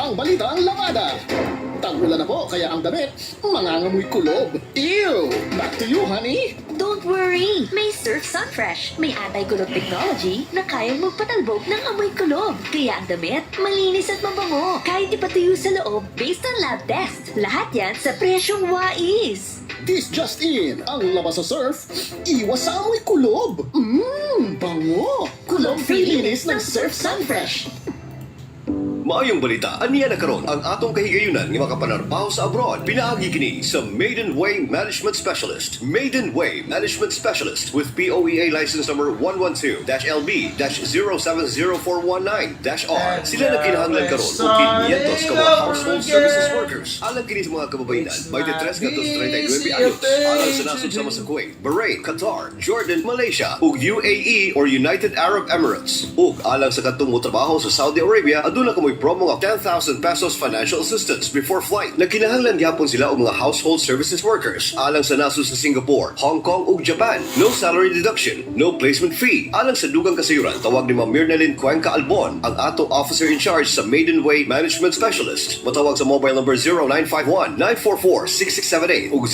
Ang balita ang lamada. Tag-ulan na po, kaya ang damit, mangangamoy kulob. Ew! Back to you, honey! Don't worry! May Surf Sunfresh. May anti-kulob technology na kayang magpatalbog ng amoy kulob. Kaya ang damit, malinis at mabango. Kahit ipatuyo sa loob based on lab test. Lahat yan sa presyong wais. This just in, ang labas sa surf, iwas sa amoy kulob. Bango! Kulob-free linis ng Surf Sunfresh. Maayong balita, aniya na karon ang atong kahigayunan nga makapanarbaho sa abroad. Pinaagi kini sa Maiden Way Management Specialist. Maiden Way Management Specialist with POEA license number 112-LB-070419-R. Sila nagkinahanglan karon og 500 ka mga household services workers. Alang kini sa mga kababainan, may 3 gatos 39 anyos. Alang sa nasod sama sa Kuwait, Bahrain, Qatar, Jordan, Malaysia, ug UAE or United Arab Emirates. Ug alang sa katong motrabaho sa Saudi Arabia, aduna kamoy promo of 10,000 pesos financial assistance before flight. Nagkinahanglan gyapon sila og mga household services workers. Alang sa nasod sa Singapore, Hong Kong ug Japan, no salary deduction, no placement fee. Alang sa dugang kasayuran, tawag ni Ma'am Mirnalyn Cuenca Albon, ang ato officer in charge sa Maiden Way Management Specialist. Matawag sa mobile number 0951-944-6678 ug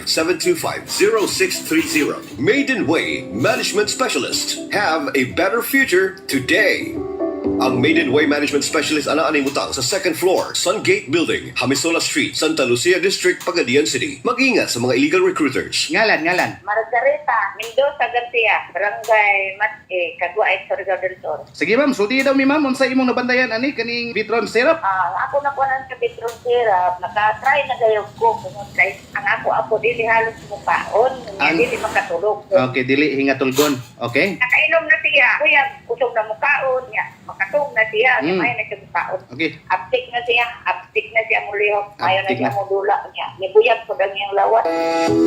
0935-725-0630. Maiden Way Management Specialist. Have a better future today. Ang Maiden Way Management Specialist ana ani mutang sa second floor, Sungate Building, Hamisola Street, Santa Lucia District, Pagadian City. Mag-ingat sa mga illegal recruiters. Ngalan. Margarita Mendoza Garcia, Barangay Mate, Caguay, Surigao del Sur. Sige ma'am, sulti daw mi ma'am, unsa imong nabandayan ani kaning Vitron syrup? Ako nakuha sa bitron syrup, nakatry na gayog ko kung kay ang ako dili halos mukaon, dili makatulog. Okay, dili hingatulgon. Okay? Nakainom na siya, kuya, kusog na mukaon niya, makatog na siya, may na siya mukaon. Okay. Aptik na siya mulihok, ayaw na siya mudula niya. Nibuyag ko lang yung lawat.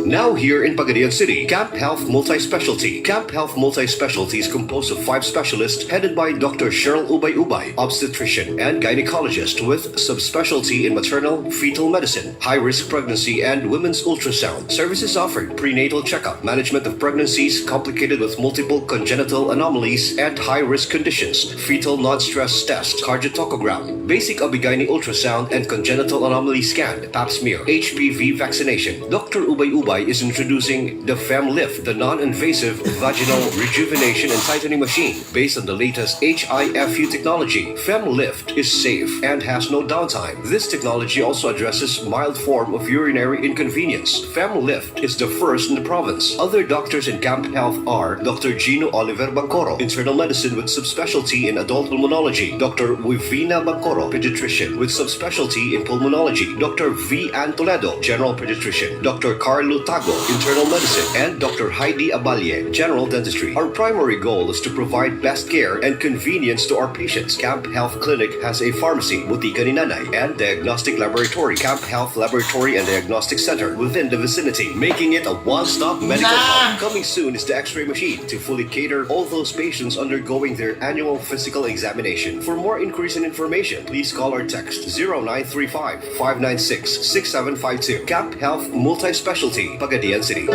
Now here in Pagadian City, Camp Health Multi-Specialty. Camp Health Multi-Specialty is composed of 5 specialists headed by Dr. Cheryl Ubay-Ubay, obstetrician and gynecologist with subspecialty in maternal fetal medicine, high-risk pregnancy and women's ultrasound. Services offered prenatal checkup, management of pregnancies complicated with multiple congenital anomalies and high-risk conditions, fetal non-stress test, cardiotocogram, basic OB-GYN ultrasound and congenital anomaly scan, pap smear, HPV vaccination. Dr. Ubay-Ubay is introducing the FemLift, the non-invasive vaginal rejuvenation and tightening machine based on the latest HIFU technology. FemLift is safe and has no downtime. This technology also addresses mild form of urinary inconvenience. FemLift is the first in the province. Other doctors in Camp Health are Dr. Gino Oliver Bancoro, internal medicine with subspecialty in adult pulmonology, Dr. Wivina Bancoro, pediatrician with subspecialty in pulmonology, Dr. V. Ann Toledo, general pediatrician, Dr. Carlo Tago, internal medicine, and Dr. Heidi Abalye, general dentistry. Our primary goal is to provide best care and convenience to our patients. Camp Health Clinic has a pharmacy, Butika ni Nanay, and diagnostic laboratory, Camp Health Laboratory and Diagnostic Center within the vicinity, making it a one-stop medical hub. Coming soon is the X-ray machine to fully cater all those patients undergoing their annual physical examination examination. For more increase in information, please call or text 0935-596-6752. Cap Health Multi-Specialty, Pagadian City.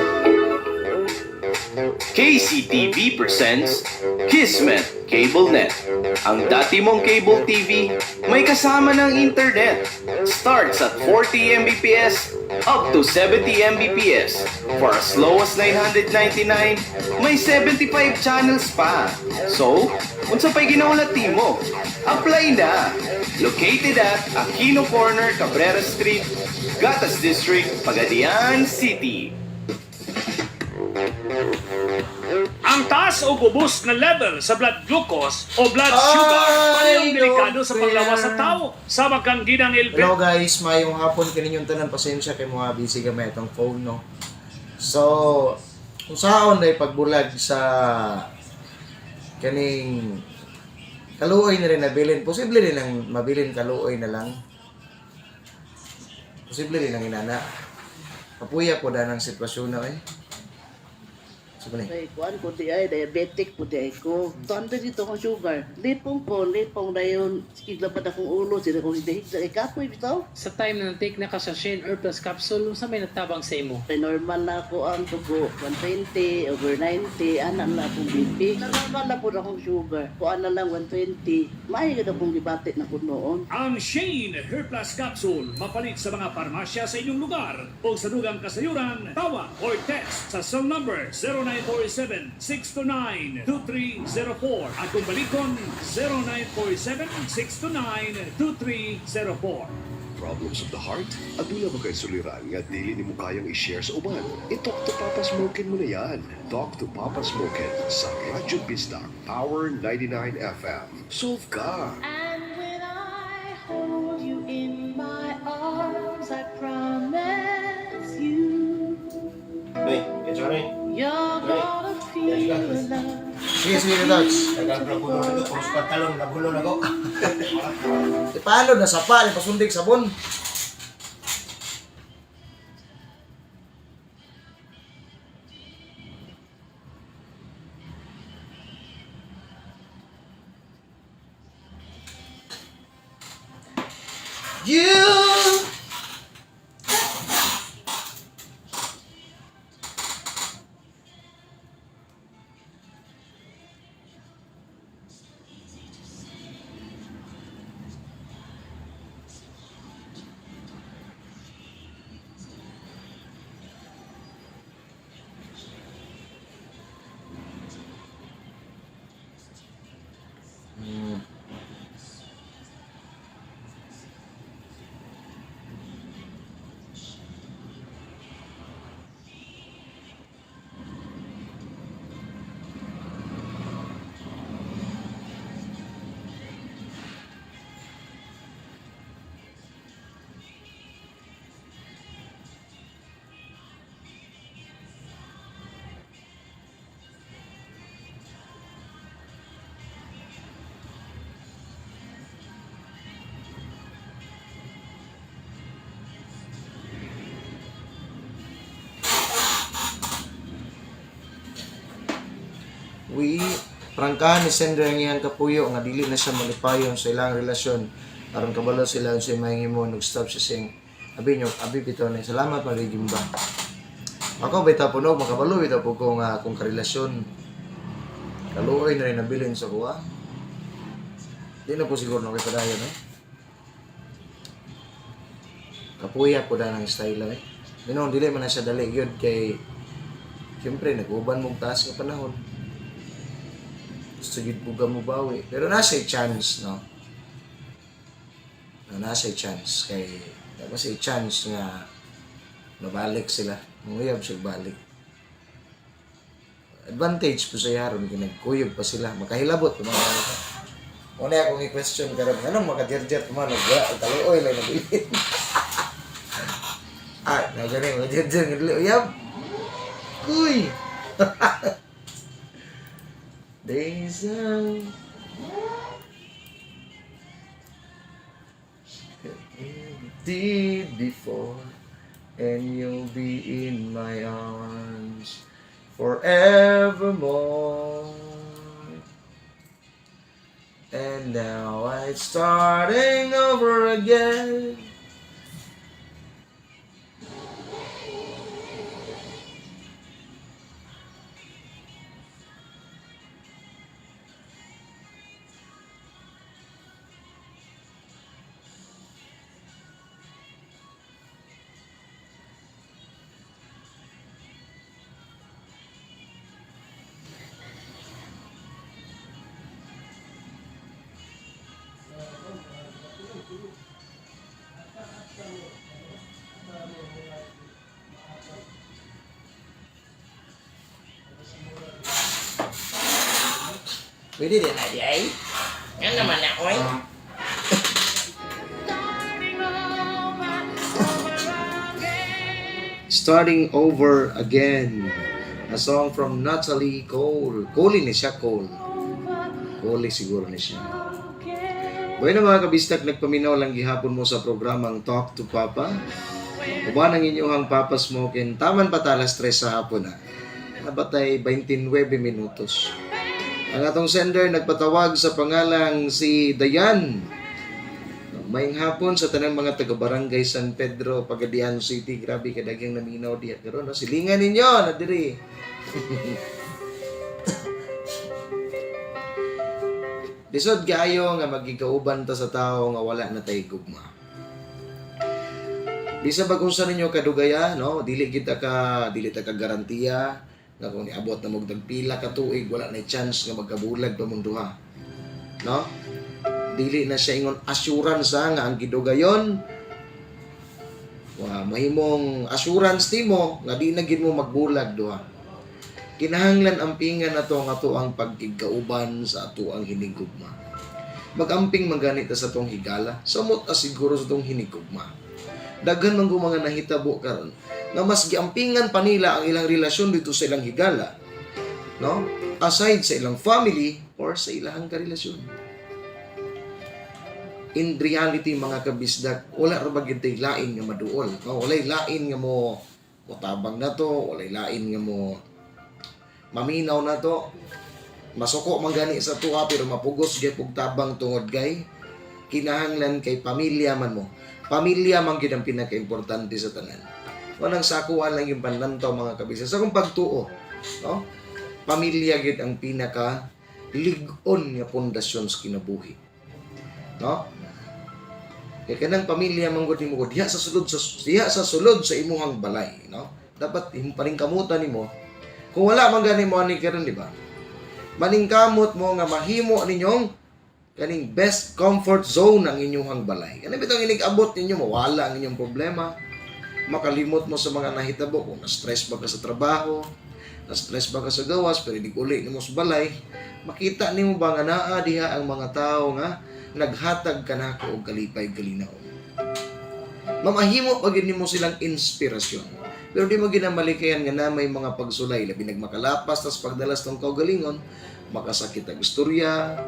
KCTV presents Kismet CableNet. Ang dati mong cable TV, may kasama ng internet. Starts at 40 Mbps up to 70 Mbps. For as low as 999, may 75 channels pa. So, unsa pa'y ginaulat mo? Apply na! Located at Aquino Corner, Cabrera Street, Gatas District, Pagadian City. Ang taas o ubos na level sa blood glucose o blood sugar parehong delikado sa panglawas sa tao. Sama kang ginang ilpit. Hello guys, mayong hapon kaninyong tanan, pasensya kay mga busy gamay itong phone, no? So, kung saan ay pagbulag sa kaning kaluoy na rin nabilin, posible rin ang mabilin kaluoy na lang. Posible rin ang inana. Kapuya po na ng sitwasyon na Ay, kuan ko di ay diabetic po di ay ko. Tanda dito ko sugar. Lipong na yun. Kiglapad akong ulo. Sila kong hidahig sa ikapoy bitaw. Sa time na take na ka sa Shane Herb Plus Capsule, sa may natabang sa imo? Ay, normal na ako ang tugo. 120, over 90, anak na akong BP. Normal na po na akong sugar. Kuan na lang 120. Mahigad akong gibatit na ko noon. Ang Shane Herb Plus Capsule mapalit sa mga parmasya sa inyong lugar o sa dugang kasayuran. Tawa or text sa cell number 0947-629-2304 at kung balikon 0947-629-2304. Problems of the heart? Aduna ba kay suliran nga dili nimo kayang i-share sa uban? I-talk to Papa Smokin mo na yan. Talk to Papa Smokin sa Radyo Pista, Power 99 FM. Solve ka! And when I hold you in my arms, I promise you, you're gonna feel love. Sige, Dax. Pantalon, nagulo na ko. Paano na sapa, pasundig sabon. You prangkahan ni Sandra ang iyang kapuyo nga dili na siya malipayon sa ilang relasyon aron kabalo sila sa mahingimo nag-stop siya sing abi bitaw ni salamat magiging ba ako bitaw punog makabalo bitaw po ko nga kung karelasyon kaluoy na rin nabilin sa kuha di na po siguro na kay padayon kapuya po na ng style minong dili man na siya dali yun kay siyempre nag-uban mong taas nga panahon gusto yun po mo bawi. Pero nasa chance, no? Nasa chance. Kay, nasa chance nga mabalik sila. Munguyab siya balik. Advantage po sa yaron, kinagkuyog pa sila. Makahilabot. Una akong i-question ka rin, anong makadirjert mo? Nagkaluoy lang nabilin. Nagaling, makadirjert. Uyab! Kuy! Days of did before, and you'll be in my arms forevermore. And And now it's starting over again. Pwede din na di ay. Yan naman ako eh. Starting Over Again. A song from Natalie Cole. Cole ni siya, Cole. Cole siguro ni siya. Bueno mga kabistak, nagpaminaw lang gihapon mo sa programang Talk to Papa. Uban ang inyong Papa Smokin. Taman patalas 3 sa hapon na. Nabatay 29 minutos. Ang atong sender nagpatawag sa pangalang si Dayan. Maying hapon sa tanang mga taga-barangay San Pedro, Pagadian City. Grabe kadagyang naminaw diya karon. No? Silingan ninyo na diri. Lisod kayo nga magigauban ta sa tao nga wala na tay gugma. Bisa ba kung sa ninyo kadugaya, no? Dili ta ka garantiya nga kung niabot na mo pila ka tuig wala na chance nga magkabulag pa mong duha. No? Dili na siya ingon assurance nga ang gidugayon. Mahimong assurance nimo nga di na gid mo magbulag duha. Kinahanglan ampingan nato nga to ang pagkigauban sa ato ang hinigugma. Magamping manganita sa tong higala, samot siguro sa tong hinigugma. Daghan man mga nahitabo karon nga mas giampingan pa nila ang ilang relasyon dito sa ilang higala, no? Aside sa ilang family or sa ilang karelasyon. In reality mga kabisdak, wala ra ba gid lain nga maduol, no? Walay lain nga mo tabang na to, walay lain nga mo maminaw na to. Masuko man gani sa tuwa pero mapugos gyud pug tabang tungod kay kinahanglan kay pamilya man mo. Pamilya man gid ang pinaka-importante sa tanan. Walang sakuan lang yung panlantaw mga kabisdak. Sa kung pagtuo, no? Pamilya gid ang pinaka lig-on nga pundasyon sa kinabuhi. No? Kay kanang pamilya man gud nimo diha sa sulod sa imuhang balay, no? Dapat paningkamutan nimo. Kung wala man gani mo ani karon, di ba? Maningkamot mo nga mahimo ninyong kaning best comfort zone ang inyong balay. Ano bitong inig-abot ninyo, mawala ang inyong problema. Makalimot mo sa mga nahitabo kung na-stress ba ka sa trabaho, na-stress ba ka sa gawas, pero uli nimo sa balay. Makita nimo ba nga naa diha ang mga tao nga naghatag kanako og kalipay-kalinaw. Mamahimo pagid nimo silang inspirasyon. Pero di mo ginamalikayan nga na may mga pagsulay, labi nagmakalapas, tas pagdalas ng kaugalingon, makasakit ang istorya,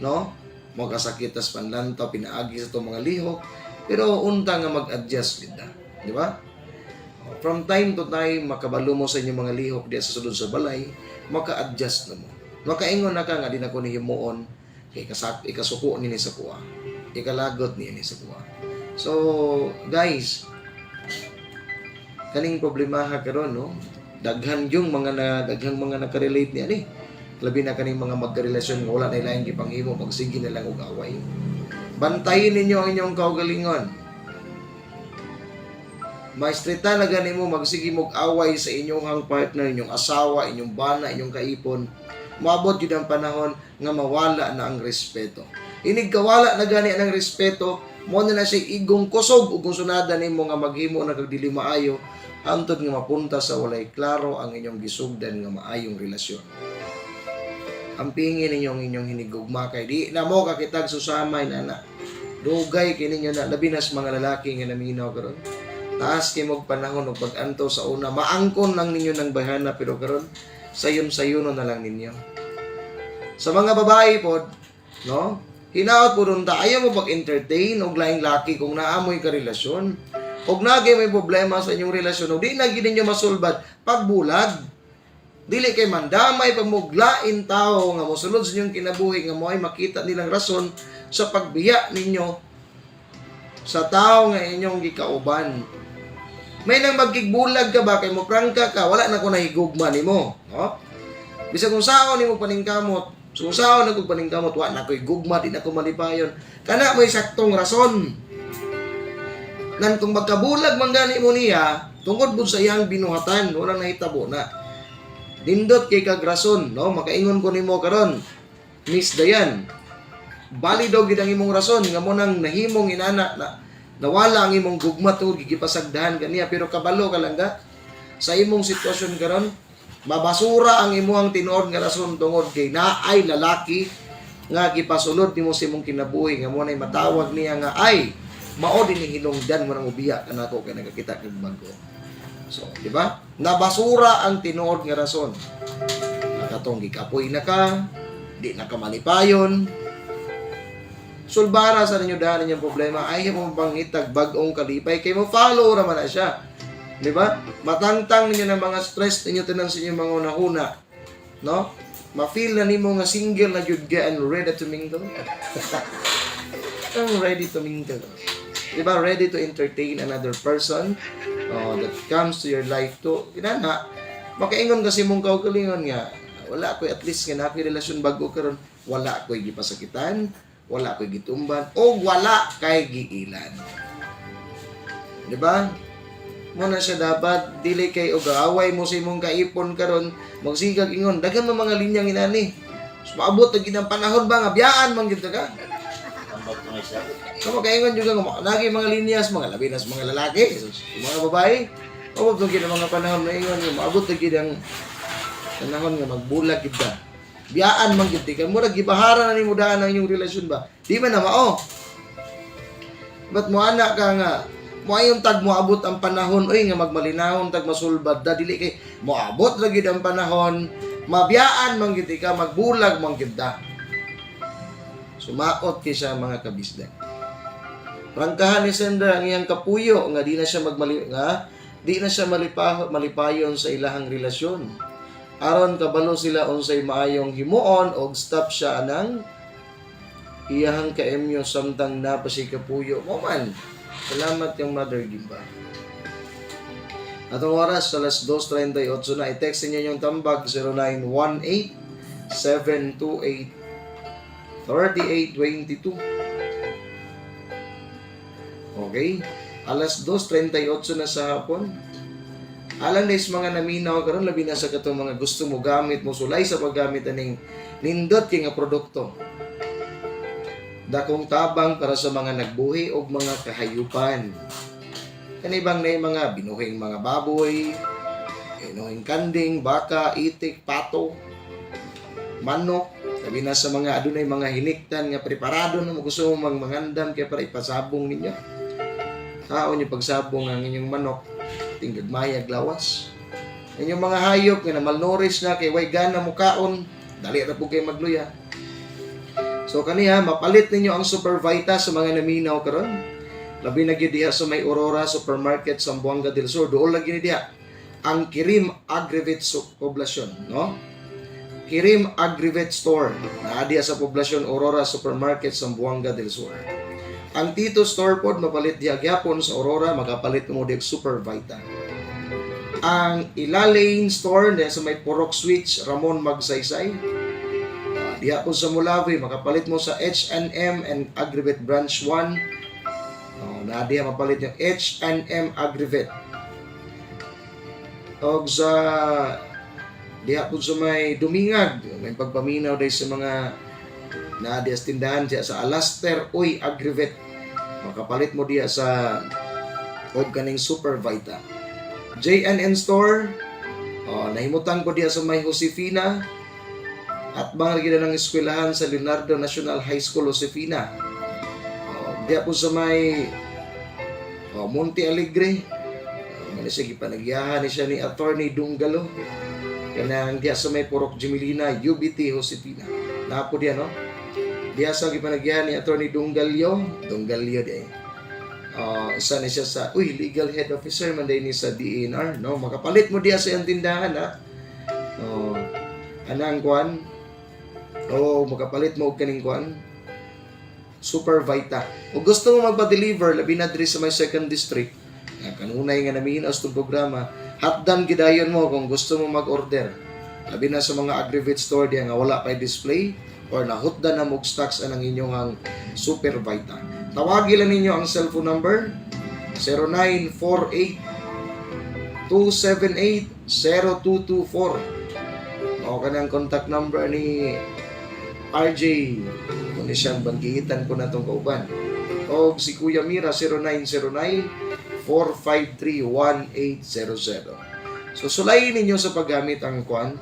no? Makasakit tas panlantaw, pinaagi sa itong mga lihok, pero unta nga mag-adjust kita, di ba? From time to time, makabalo mo sa inyong mga lihok diya sa sulod sa balay, maka-adjust na mo. Makaingon na ka nga, di na ko nihimuon, kay ikasuko nini sa kuwa, ikalagot nini sa kuwa. So, guys, kaning problema karon, no? Daghang mga nakarelate ni ani. Labi na kaning mga magkarelasyon nga wala na ilaing gipanghimo, magsige na lang og away. Bantayin ninyo ang inyong kaugalingon. Maestrita na gani mo magsige mog away sa inyong partner, inyong asawa, inyong bana, inyong kaipon. Maabot yun ang panahon nga mawala na ang respeto. Inig kawala na gani ang respeto, mo na siya igong kusog ug kung sunada nimo nga maghimo na kag dili maayo antod nga mapunta sa walay klaro ang inyong gisugdan nga maayong relasyon. Ampingin inyong hinigugma kay di na mo kakitag susamay na dugay kini ninyo na labi na sa mga lalaki nga naminaw karon. Taas kay mog panahon og pag-anto sa una, maangkon lang ninyo ng bahana pero karon sayon-sayonon na lang ninyo. Sa mga babae pod, no? Hinaot po ron ayaw mo pag-entertain og laing laki kung naamoy ka relasyon. Kung nagay may problema sa inyong relasyon, o di na gid ninyo masulbad, pagbulag. Dili kay mandamay pamuglain tao nga mosulod sa inyong kinabuhi nga mo ay makita nilang rason sa pagbiya ninyo sa tao nga inyong gikauban. May nang magkigbulag ka ba kay mo prangka ka, wala na ko nahigugma nimo, no? Bisag kung saon nimo paningkamot, kung saon na ko paningkamot, wa na ko'y gugma, di na ko malipayon. Kana mo'y saktong rason. Nan kung magkabulag man gani mo niya, tungkod po sa iyang binuhatan, wala nahitabo na. Dindot kay kagrason, no? Makaingon ko nimo karon, Miss Dayan. Balido gid ang imong rason nga mo nang nahimong inana na nawala ang imong gugma tungod gigipasagdahan kaniya, pero kabalo ka lang ga sa imong sitwasyon karon, mabasura ang imong tinuod nga rason tungod kay naay lalaki nga gipasulod nimo sa imong kinabuhi nga mo nay matawag niya nga ay mao din ni hinungdan mo nang ubiya kanako kay nagakita kag bago. So, di ba? Nabasura ang tinuod nga rason. Nakatong gikapoy na ka, di na ka malipayon. Sulbara sa ninyo daan ninyong problema, ay mo pangitag bagong kalipay, kay mo follow raman na siya. Di ba? Matangtang ninyo ng mga stress ninyo tanan sa inyong mga unahuna. No? Ma-feel na nimo nga single na jud ka and ready to mingle. Ang ready to mingle. Di ba? Ready to entertain another person that comes to your life to. Kinana, makaingon kasi mong kaugalingon nga, wala ko'y at least nga nakirelasyon bago karon, wala ko'y gipasakitan, wala ko'y gitumban, o wala kay giilan. Di ba? Muna siya dapat, dili kay og away mo sa imong kaipon karon, magsigag ingon, dagan mo mga linyang inani. So, maabot na ginang panahon ba nga biyaan man gid ka? So, makaingon juga nga nagi mga linyas, mga labi na sa mga lalaki, mga babae, maabot na gid ang mga panahon na ingon, maabot na gid ang panahon nga magbulag gid ka. Biyaan man gid ka, mura gibahara na nimo daan ang inyong relasyon ba? Di man na mao. But mo ana ka nga moayon tag moabot ang panahon oy nga magmalinahon tag masulbad da dili kay moabot ra gid ang panahon mabiyaan man gid ka magbulag man gid da. Sumaot kay siya mga kabisdak. Prangkahan ni Sandra ang iyang kapuyo nga di na siya malipayon sa ilahang relasyon. Aron kabalo sila unsay maayong himuon og stop siya ng iyahang kaemyo samtang napasi kapuyo mo man. Salamat yung Mother Gimba. Atong oras alas 2:38 na, i-text niyo yung tambag 0918-728-3822. Okay? Alas 2:38 na sa hapon. Alam guys, mga naminaw karon labi na sa katong mga gusto mo gamit mo sulay sa paggamit aning nindot kay nga produkto. Dakong tabang para sa mga nagbuhi o mga kahayupan. Kanibang na yung mga binuhing mga baboy, binuhing kanding, baka, itik, pato, manok. Sabi na sa mga adunay mga hiniktan nga preparado na mo gusto mong mangandam kaya para ipasabong ninyo. Tao nyo pagsabong ang inyong manok, tinggag mayag lawas. Inyong mga hayop nga na malnourished na kay way gana mo kaon, dali na po kayo magluya. So kaniya, mapalit ninyo ang Super Vita sa mga naminaw karon. Labi na gyud diha sa may Aurora Supermarket sa Zamboanga del Sur. Dool lagi ni diha ang Kirim Agrivet Poblasyon, no? Kirim Agrivet Store na diha sa Poblasyon Aurora Supermarket sa Zamboanga del Sur. Ang Tito Store pod mapalit diha gyapon sa Aurora, magapalit mo diha Super Vita. Ang Ilalane Store diha sa may Purok Switch Ramon Magsaysay. Diha po sa Mulawi, makapalit mo sa H&M and Agrivet Branch 1. Na diha mapalit yung H&M Agrivet. O sa diha po sa may Dumingag, may pagpaminaw dahil sa mga na diha sa tindahan diha sa Alaster Uy Agrivet. Makapalit mo diha sa og kaning Super Vita. J&N Store, nahimutan ko diha sa may Josefina. At bang lagi na ng eskwelahan sa Leonardo National High School, Josefina. Diya po sa may Monte Alegre. Sige, panagyahan siya ni Attorney Dungalo. Kanang diya sa may Purok Jimilina, UBT, Josefina. Napo diya, no? Diya sa panagyahan ni Attorney Dungalyo diya. Isa na siya sa, legal head officer man din sa DENR, no? Makapalit mo diya sa iyang tindahan, ha? Oh, anang kuan? O makapalit mo og kaning kuan? Super Vita. O gusto mo magpa-deliver labi na diri sa may 2nd district. Kanunay nga naminaw sa programa, hatdan gidayon mo kung gusto mo mag-order. Labi na sa mga aggregate store diya nga wala pa display or nahutdan na mog stocks anang inyong ang Super Vita. Tawagin lang ninyo ang cellphone number 0948-278-0224. O kanang contact number ni RJ. Kung siyang banggitan ko na itong kauban. O si Kuya Mira 0909-453-1800. So sulayin ninyo sa paggamit ang kuan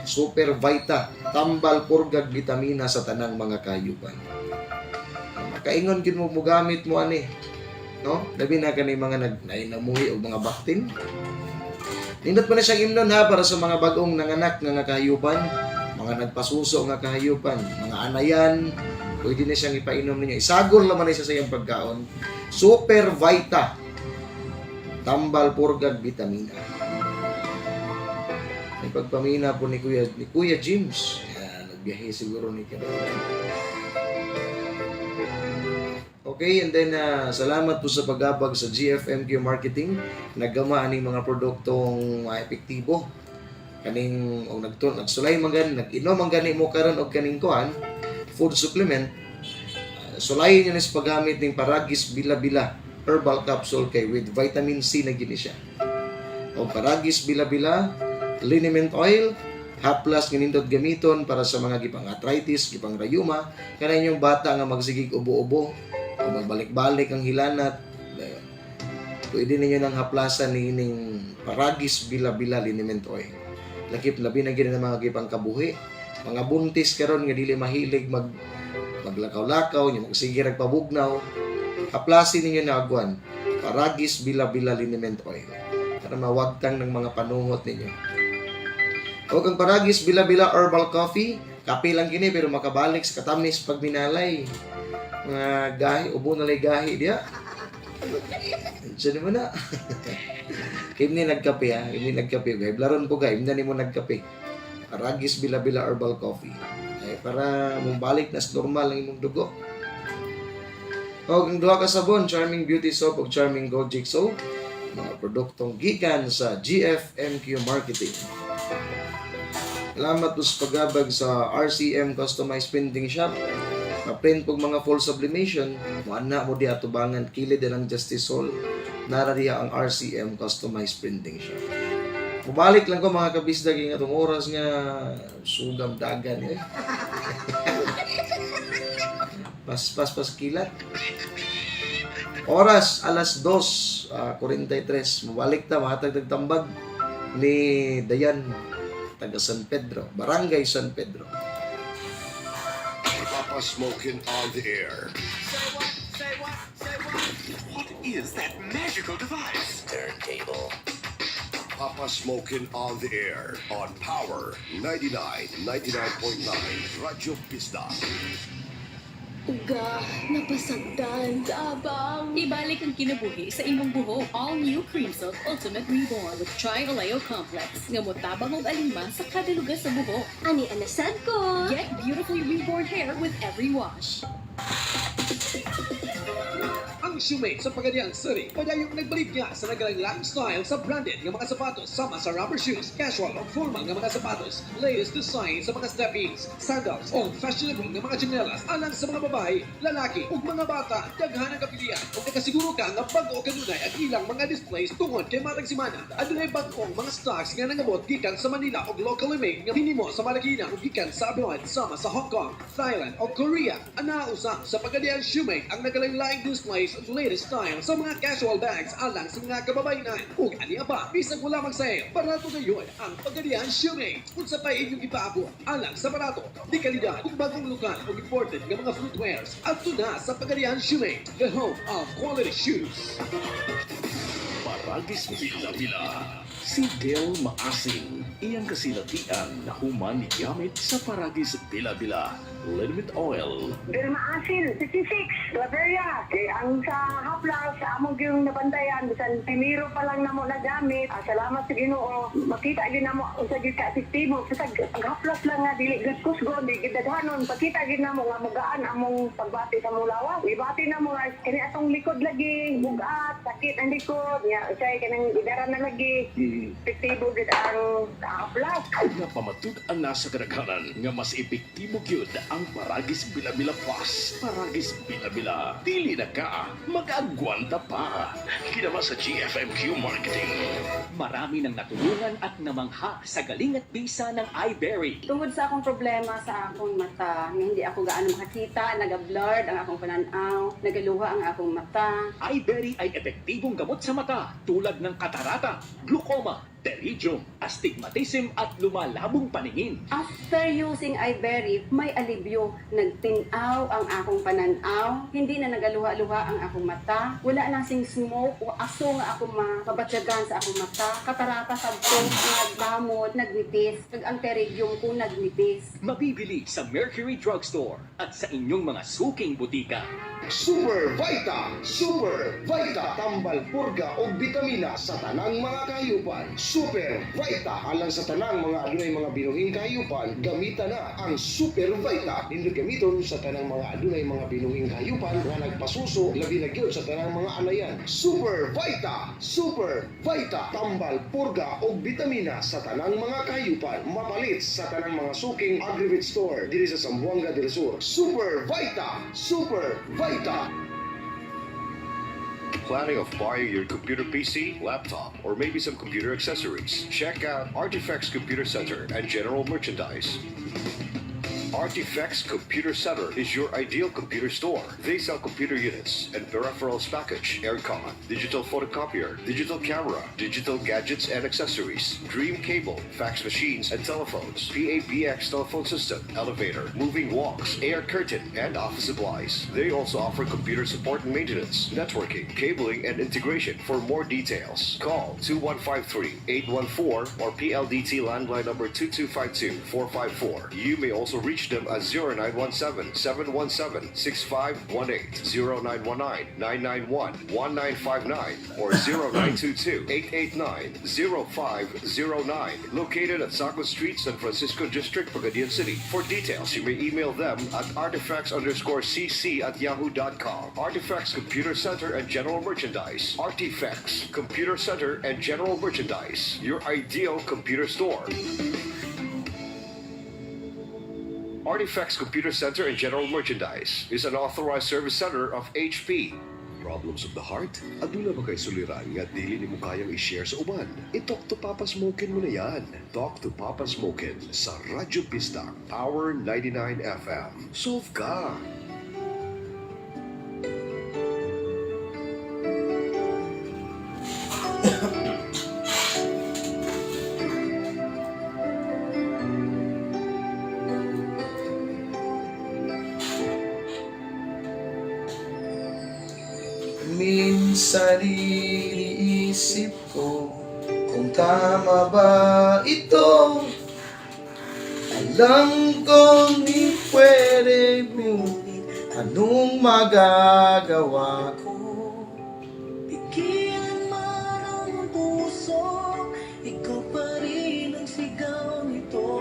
Super Vita, tambal purgag vitamina sa tanang mga kayuban. Makaingon gid mo gamit mo ani, no? Labi na kani mga nainamuhi og mga baktin. Nindot pa na siyang imnon ha para sa mga bagong nanganak nga kayuban, mga nagpasuso nga kahayupan, mga anayan, pwede na siyang ipainom ninyo. Isagol naman na siya sa iyang pagkaon. Super Vita, tambal purgag vitamina. May pagpamina po ni Kuya James. Nagbiyahe siguro ni Kuya. Okay, and then salamat po sa paggabag sa GFMQ Marketing. Naggama aning mga produktong epektibo. Kaning nagsulay man gani, nag-inom man gani mo karon og kaning kuan, food supplement. Sulayin niyo sa paggamit ning Paragis Bila-Bila herbal capsule kay with vitamin C na gini siya. O Paragis Bila-Bila liniment oil, haplas nga nindot gamiton para sa mga gipang arthritis, gipang rayuma, kana inyong bata nga magsigig ubo-ubo o magbalik-balik ang hilanat. Pwede ninyo nang haplasan ning Paragis Bila-Bila liniment oil. Lakip labi na gid ng mga gipang kabuhi, mga buntis karon nga dili mahilig maglakaw-lakaw, nya magsige pabugnaw. Haplasin ninyo na agwan Paragis Bila-Bila liniment oil para mawagtang ng mga panuhot ninyo. O kang Paragis Bila-Bila herbal coffee, kape lang kini pero makabalik sa katamis pag minalay. Mga gahi, ubo na lay gahi diya. Diyan mo na. Kimni nagkape ha, kimni nagkape. Gay blaron ko gay, imna nimo nagkape. Paragis Bila-Bila herbal coffee. Ay para mumbalik na normal ang imong dugo. O kang duha ka sabon, Charming Beauty Soap ug Charming Gojic Soap, mga produktong gikan sa GFMQ Marketing. Salamat po sa paggabag sa RCM Customized Printing Shop. Ma-print po mga full sublimation. Muana mo di atubangan kilid ng Justice Hall. Narariya ang RCM Customized Printing Shop. Mubalik lang ko mga kabisdag yung atong oras nga sugam dagan eh. Pas kilat. Oras alas 2:43. Mubalik ta mahatag tambag ni Dayan taga San Pedro, Barangay San Pedro. Papa Smokin' on the air. What is that magical device? Turntable. Papa Smokin' on the air on Power 99.9 Radyo Pista. Uga, napasagdan, tabang. Ibalik ang kinabuhi sa imong buhok. All new Cream Silk Ultimate Reborn with Tri-Oleo Complex. Nga motabang og aliman sa kada lugar sa buhok. Ani alasan ko. Get beautifully reborn hair with every wash. Ang Shoemate sa Pagadian City, padayong nagbalik nga sa nagalang lifestyle sa branded ng mga sapatos sama sa rubber shoes, casual o formal ng mga sapatos, latest design sa mga steppies, sandals o fashionable ng mga chinelas alang sa mga babae, lalaki o mga bata. Daghan ang kapilian kung nakasiguro ka nga bago o kanunay ang ilang mga displays tungod kay matag simana. Adunay bagong mga stocks nga nangabot gikan sa Manila o locally made nga hinimo sa Marikina o gikan sa abroad sama sa Hong Kong, Thailand o Korea. Anausa sa Pagadian Shoemate ang nagalang displays latest style sa mga casual bags alang sa mga kababainan. Ug aniya pa, bisag wala mag-sale, barato ngayon ang Pagadian Shoemate. Unsa pa inyong ipaabot alang sa barato, di kalidad ug bagong lokal o imported nga mga footwears adto na sa Pagadian Shoemate, the home of quality shoes. Paragis Bila-Bila. Si Del Maasing, iyang kasilatian na human ni gamit sa Paragis Bila-Bila. Liniment Oil. Derma Asil, 66, Claveria. Kaya ang sa haplas, among yung nabandayan, bisan piniro pa lang namo na gamit. Salamat sa Ginoo. Makita gid namo usa gid ka epektibo. Sa haplas lang nga dili gud kusgo, di gid daghanon. Pakita gid namo nga mugaan among pagbati sa mulawas. Ibati namo nga kini atong likod lagi, bugat, sakit ang likod. Ya, usay kanang idara na lagi. Epektibo gid ang haplas. Nga pamatud ang nasa kadaghanan nga mas epektibo gyud ang Paragis Bila-Bila Plus. Paragis Bila-Bila. Dili na ka, mag-agwanta pa. Kinama sa GFMQ Marketing. Marami nang natulungan at namangha sa galing at bisa ng iBerry. Tungod sa akong problema sa akong mata, nga hindi ako gaano makakita, naga-blurred ang akong pananaw, nagaluha ang akong mata. iBerry ay epektibong gamot sa mata tulad ng katarata, glaucoma, pterygium, astigmatism at lumalabong paningin. After using iBerry, may alibyo. Nagtinaw ang akong pananaw, hindi na nagaluha-luha ang akong mata, wala na sing smoke o aso nga akong mababatyagan sa akong mata, katarata sabto, nagdamot, nagnipis, kag ang pterygium ko nagnipis. Mabibili sa Mercury Drugstore at sa inyong mga suking butika. Super Vita, tambal, purga o bitamina sa tanang mga kahayupan. Super Vita, alang sa tanang mga adunay mga binuhing kahayupan, gamita na ang Super Vita. Hindi gamiton sa tanang mga adunay mga binuhing kahayupan nga nagpasuso, labi na gyud sa tanang mga anayan. Super Vita, tambal, purga o bitamina sa tanang mga kahayupan. Mapalit sa tanang mga suking Agrivit Store diri sa Zamboanga del Sur. Super Vita. Planning of buying your computer PC, laptop, or maybe some computer accessories? Check out Artifacts Computer Center and General Merchandise. Artifacts Computer Center is your ideal computer store. They sell computer units and peripherals package, aircon, digital photocopier, digital camera, digital gadgets and accessories, Dream cable, fax machines and telephones, PABX telephone system, elevator, moving walks, air curtain, and office supplies. They also offer computer support and maintenance, networking, cabling, and integration. For more details, call 2153-814 or PLDT landline number 2252-454. You may also reach them at 0917-717-6518, 0919-991-1959, or 0922-889-0509. Located at Saco Street, San Francisco District, Pagadian City. For details, you may email them at artifacts_cc@yahoo.com. Artifacts Computer Center and General Merchandise. Artifacts Computer Center and General Merchandise. Your ideal computer store. Artifacts Computer Center and General Merchandise is an authorized service center of HP. Problems of the heart? Aduna ba kay suliran nga dili nimo kayang i-share sa uban? I-talk to Papa Smokin mo na yan. Talk to Papa Smokin sa Radyo Pista, Power 99 FM. Solve ka! Minsan iniisip ko kung tama ba ito. Alam kong di pwede, ngunit anong magagawa ko? Pigilan man ang puso, ikaw pa rin ang sigaw nito.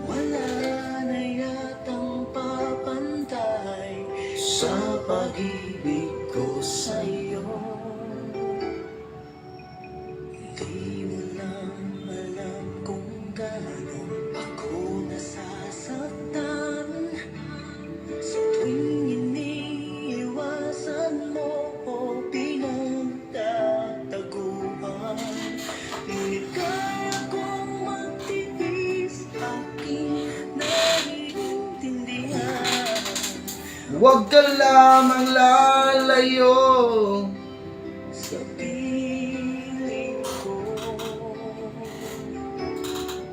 Wala na yatang papantay sa pag-ibig ko sa'yo. Di mo lang alam kung gaano ako nasasaktan sa tuwing iniiwasan mo o pinagtataguan. Ngunit kaya kong magtiis, aking naiintindihan. Huwag ka lamang lalayo sa piling ko.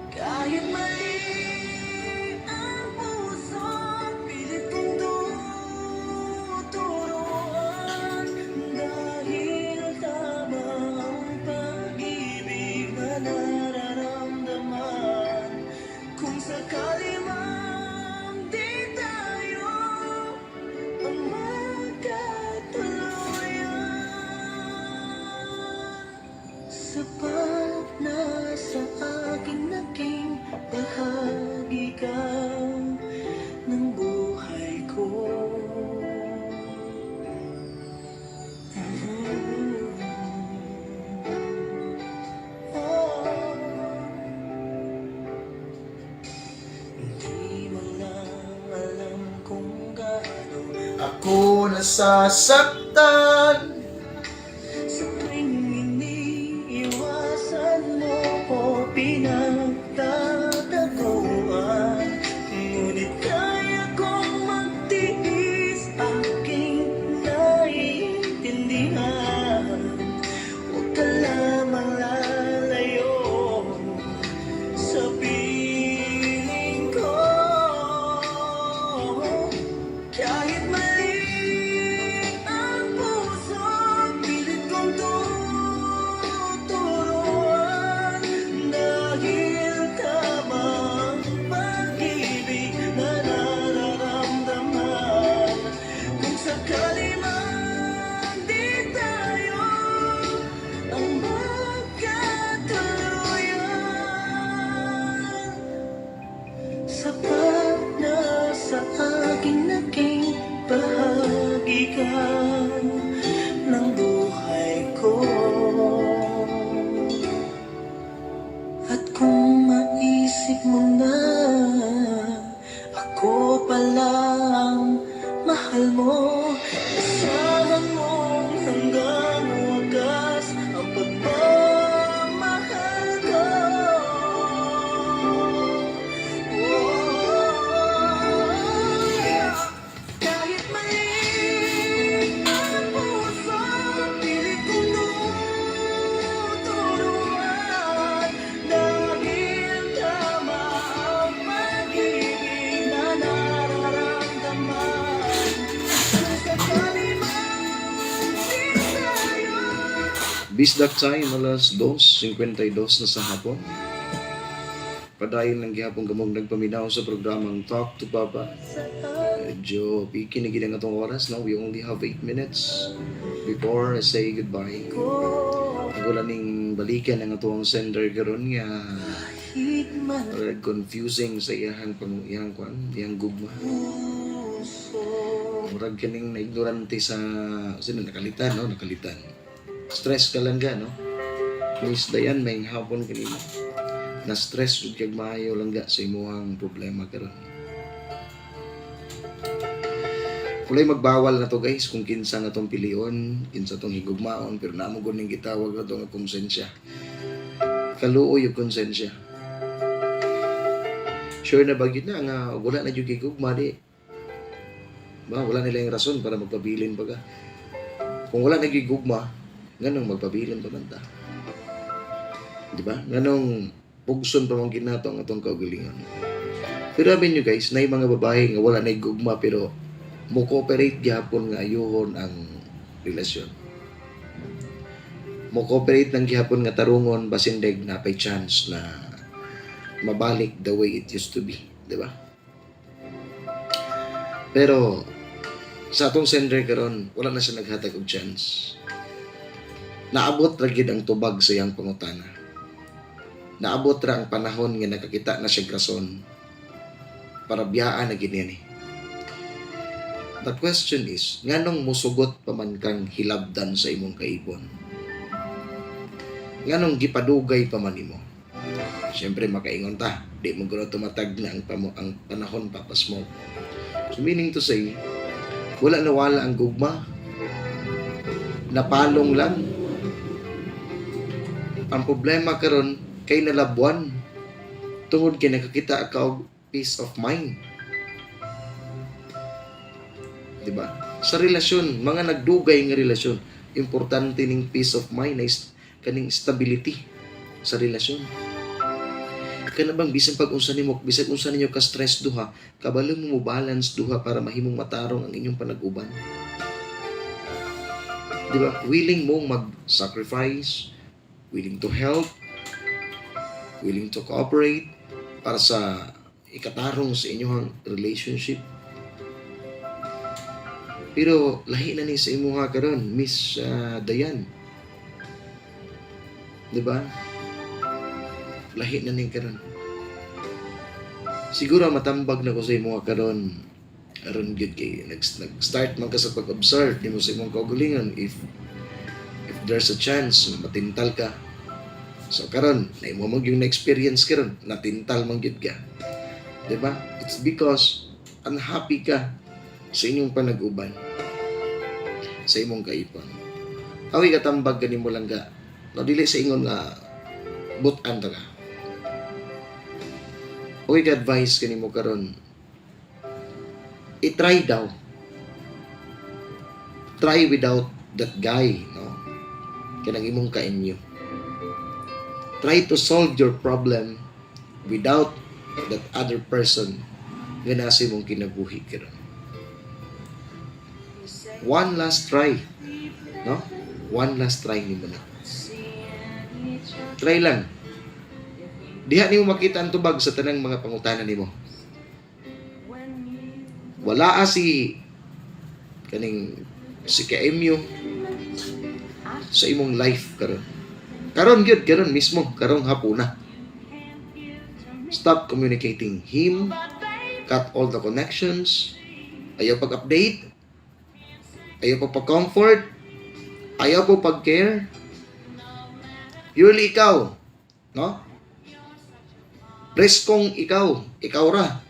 Kahit mali ang puso, pilit kong tuturuan. Dahil tama ang pag-ibig na nararamdaman. Kung sakali mang nasasaktan. Sa tuwing iniiwasan mo ko pinagtataguan, ngunit kaya kong magtiis, aking naiintindihan. Huwag ka lamang lalayo sa piling ko. Kahit mali ang puso, pilit kong tuturuan, dahil tama ang pag-ibig na nararamdaman. Kung sakali man di tayo ang magkatuluyan, sapat na sa aking naging bahagi ka ng buhay ko. At kung maisip mo na ako pala ang mahal mo, asahan mong hanggang wagas ang pagmamahal ko. Kahit mali ang puso, pilit kong tuturuan, dahil tama ang pag-ibig na nararamdaman. Kung sakali man di tayo Bisdak time, alas 2:52 na sa hapon. Padayon ng gihapong gamong nagpaminaw sa programang Talk to Papa. Medyo pikinigin ang atong oras. Now we only have 8 minutes before I say goodbye. Wala ning balikan ang atong sender karon nga confusing sa iyang iyang gugma. Murag kaning na-ignorante sa sino nakalitan, no? Nakalitan. Stress ka lang ga, no? Miss Dayan, may hapon kanina. Na-stress jud kag maayo lang ga sa imuhang problema karon. Kulay magbawal na to guys kung kinsa na tong pilion, kinsa tong higugmaon, pero namo gud ning gitawag na to nga konsensya. Kaluoy yung konsensya. Sure na ba gid na nga wala na jud higugma di. Ba wala nila yung rason para magpabilin pa ka. Kung wala na higugma, nganong magpabilin pa man ta. Di ba? Nganong pugson pa mong ginato ang atong kaugalingon. Pero sabi nyo guys, na yung mga babae nga wala na higugma pero mo-cooperate gihapon nga ayuhon ang relasyon. Mo-cooperate ng gihapon nga tarungon basin deg na pay chance na mabalik the way it used to be, di ba? Pero sa atong sender karon, wala na siya naghatag og chance. Naabot ra gid ang tubag sa iyang pangutana. Naabot ra ang panahon nga nakakita na siya rason para biyaan na gid ni. The question is, nganong musugot pa man kang hilabdan sa imong kaibon? Nganong gipadugay pa man imo? Siyempre makaingon ta, di mo guro tumatag na ang panahon papas mo. So meaning to say, wala ang gugma. Napalong lang. Ang problema karon kay nalabuan. Tungod kay nakakita ka og peace of mind. Diba? Sa relasyon, mga nagdugay nga relasyon, importante ning peace of mind na kaning stability sa relasyon. Kana bang bisan pag-unsa nimo, bisan unsa ninyo ka stress duha, kabalo mo balance duha para mahimong matarong ang inyong panag-uban. Diba? Willing mong mag-sacrifice, willing to help, willing to cooperate para sa ikatarong sa inyong relationship. Pero lahi na ni sa imuha karon, Miss Dayan. 'Di ba? Lahi na ni karon. Siguro matambag na ko sa imuha karon. Aron gid kay nag-start man ka sa pag-observe nimo sa imong kaugalingon if there's a chance matintal ka. So karon, na imo mo yung na-experience karon, natintal man gid ka. 'Di ba? It's because unhappy ka sa inyong panag-uban. sa imong kaipon. Awi katambag ganin mo lang ga. No, dili sa ingon nga butan ta ka. Awi ka advice ganin mo karon. I-try daw. Try without that guy, no? Kanang imong kainyo. Try to solve your problem without that other person nga nasa imong kinabuhi karon. One last try, no? One last try nimo na. Try lang. Diha nimo makita ang tubag sa tanang mga pangutanan nimo. Wala si KMU sa imong life karon. Karon gyud karon mismo, karong hapuna. Stop communicating him. Cut all the connections. Ayaw pag-update. Ayaw pag-comfort. Ayaw po pag-care. Purely ikaw. No? Preskong ikaw. Ikaw ra.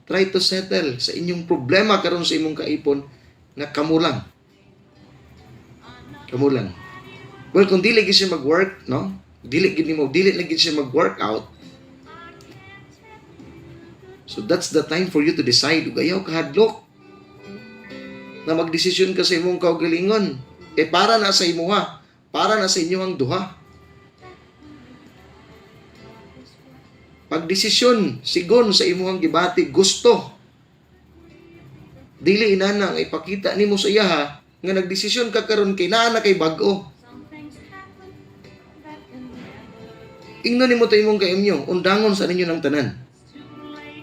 Try to settle sa inyong problema karon sa imong kaipon na kamulang. Kamulang. Well, kung dili gid siya mag-work, no? Dili lagi siya mag-workout. So that's the time for you to decide ug ayaw kahadlok na magdesisyon ka sa imong kaugalingon. Para na sa imuha, para na sa inyong duha. Pagdesisyon sigon sa imuhang gibati gusto. Dili inana nga ipakita nimo sa iya ha, nga nagdesisyon ka karon kay naa na kay bag-o. Ingnon nimo ta imong kaimyo, undangon sa ninyo ng tanan.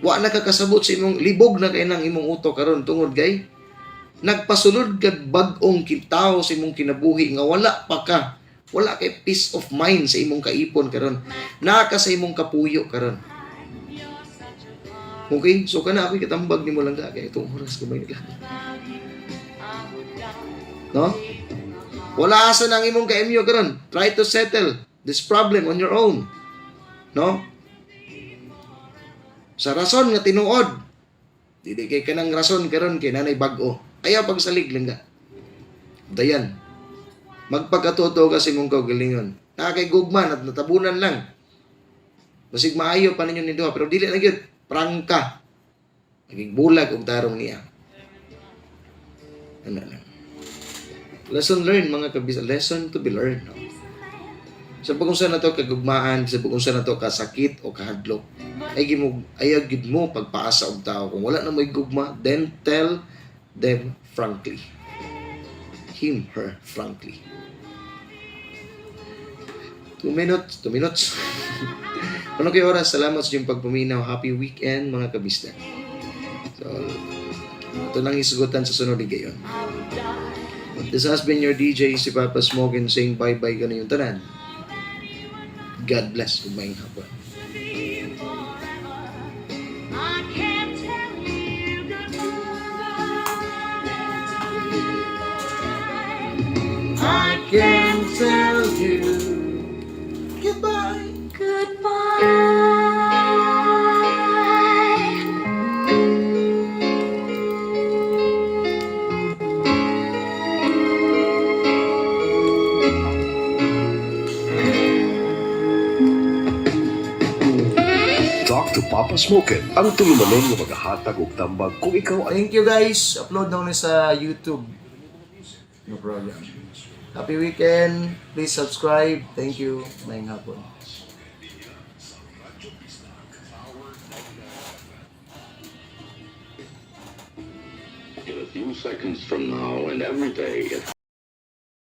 Wa na kakasabot sa imong libog na kay nang imong utok karon tungod kay nagpasulod kag bag-ong kitaw sa imong kinabuhi nga wala kay peace of mind sa imong kaipon karon. Naa ka sa imong kapuyo karon. Okay, so kana ako'y katambag nimo lang kay itong oras ko may lang. No? Wala asa nang imong kaimyo karon. Try to settle this problem on your own. No? Sa rason nga tinuod. Dili kay kanang rason karon kay nanay bag-o. Ayaw pagsalig lang ka. Dayan. Magpagkatuto ka sa imong kaugalingon. Nakakay gugman at natabunan lang. Basig maayo pa ninyo ni duha pero dili na gyud prangka. Naging bulag og tarong niya. Ano lang. Lesson learned mga kabisa. Lesson to be learned. No? Sa pagkung na to kagugmaan, sa pagkung na to kasakit o kahadlok, ayaw gid mo pagpaasa og tao. Kung wala na mo'y gugma, then tell them frankly. Him, her, frankly. 2 minutes. Ano kayo oras? Salamat sa inyong pagpuminaw. Happy weekend, mga kabista. So, ito lang isugutan sa sunod gayon. This has been your DJ, si Papa Smokin, saying bye-bye ka na yung tanan. God bless. Umayang hapon. I can tell you goodbye, goodbye. Talk to Papa Smokin, ang tulumanon nga maghahatag og tambag kung ikaw ay... Thank you guys. Upload na sa YouTube. No problem. Happy weekend. Please subscribe. Thank you. Mayang hapon. In a few seconds from now and every day.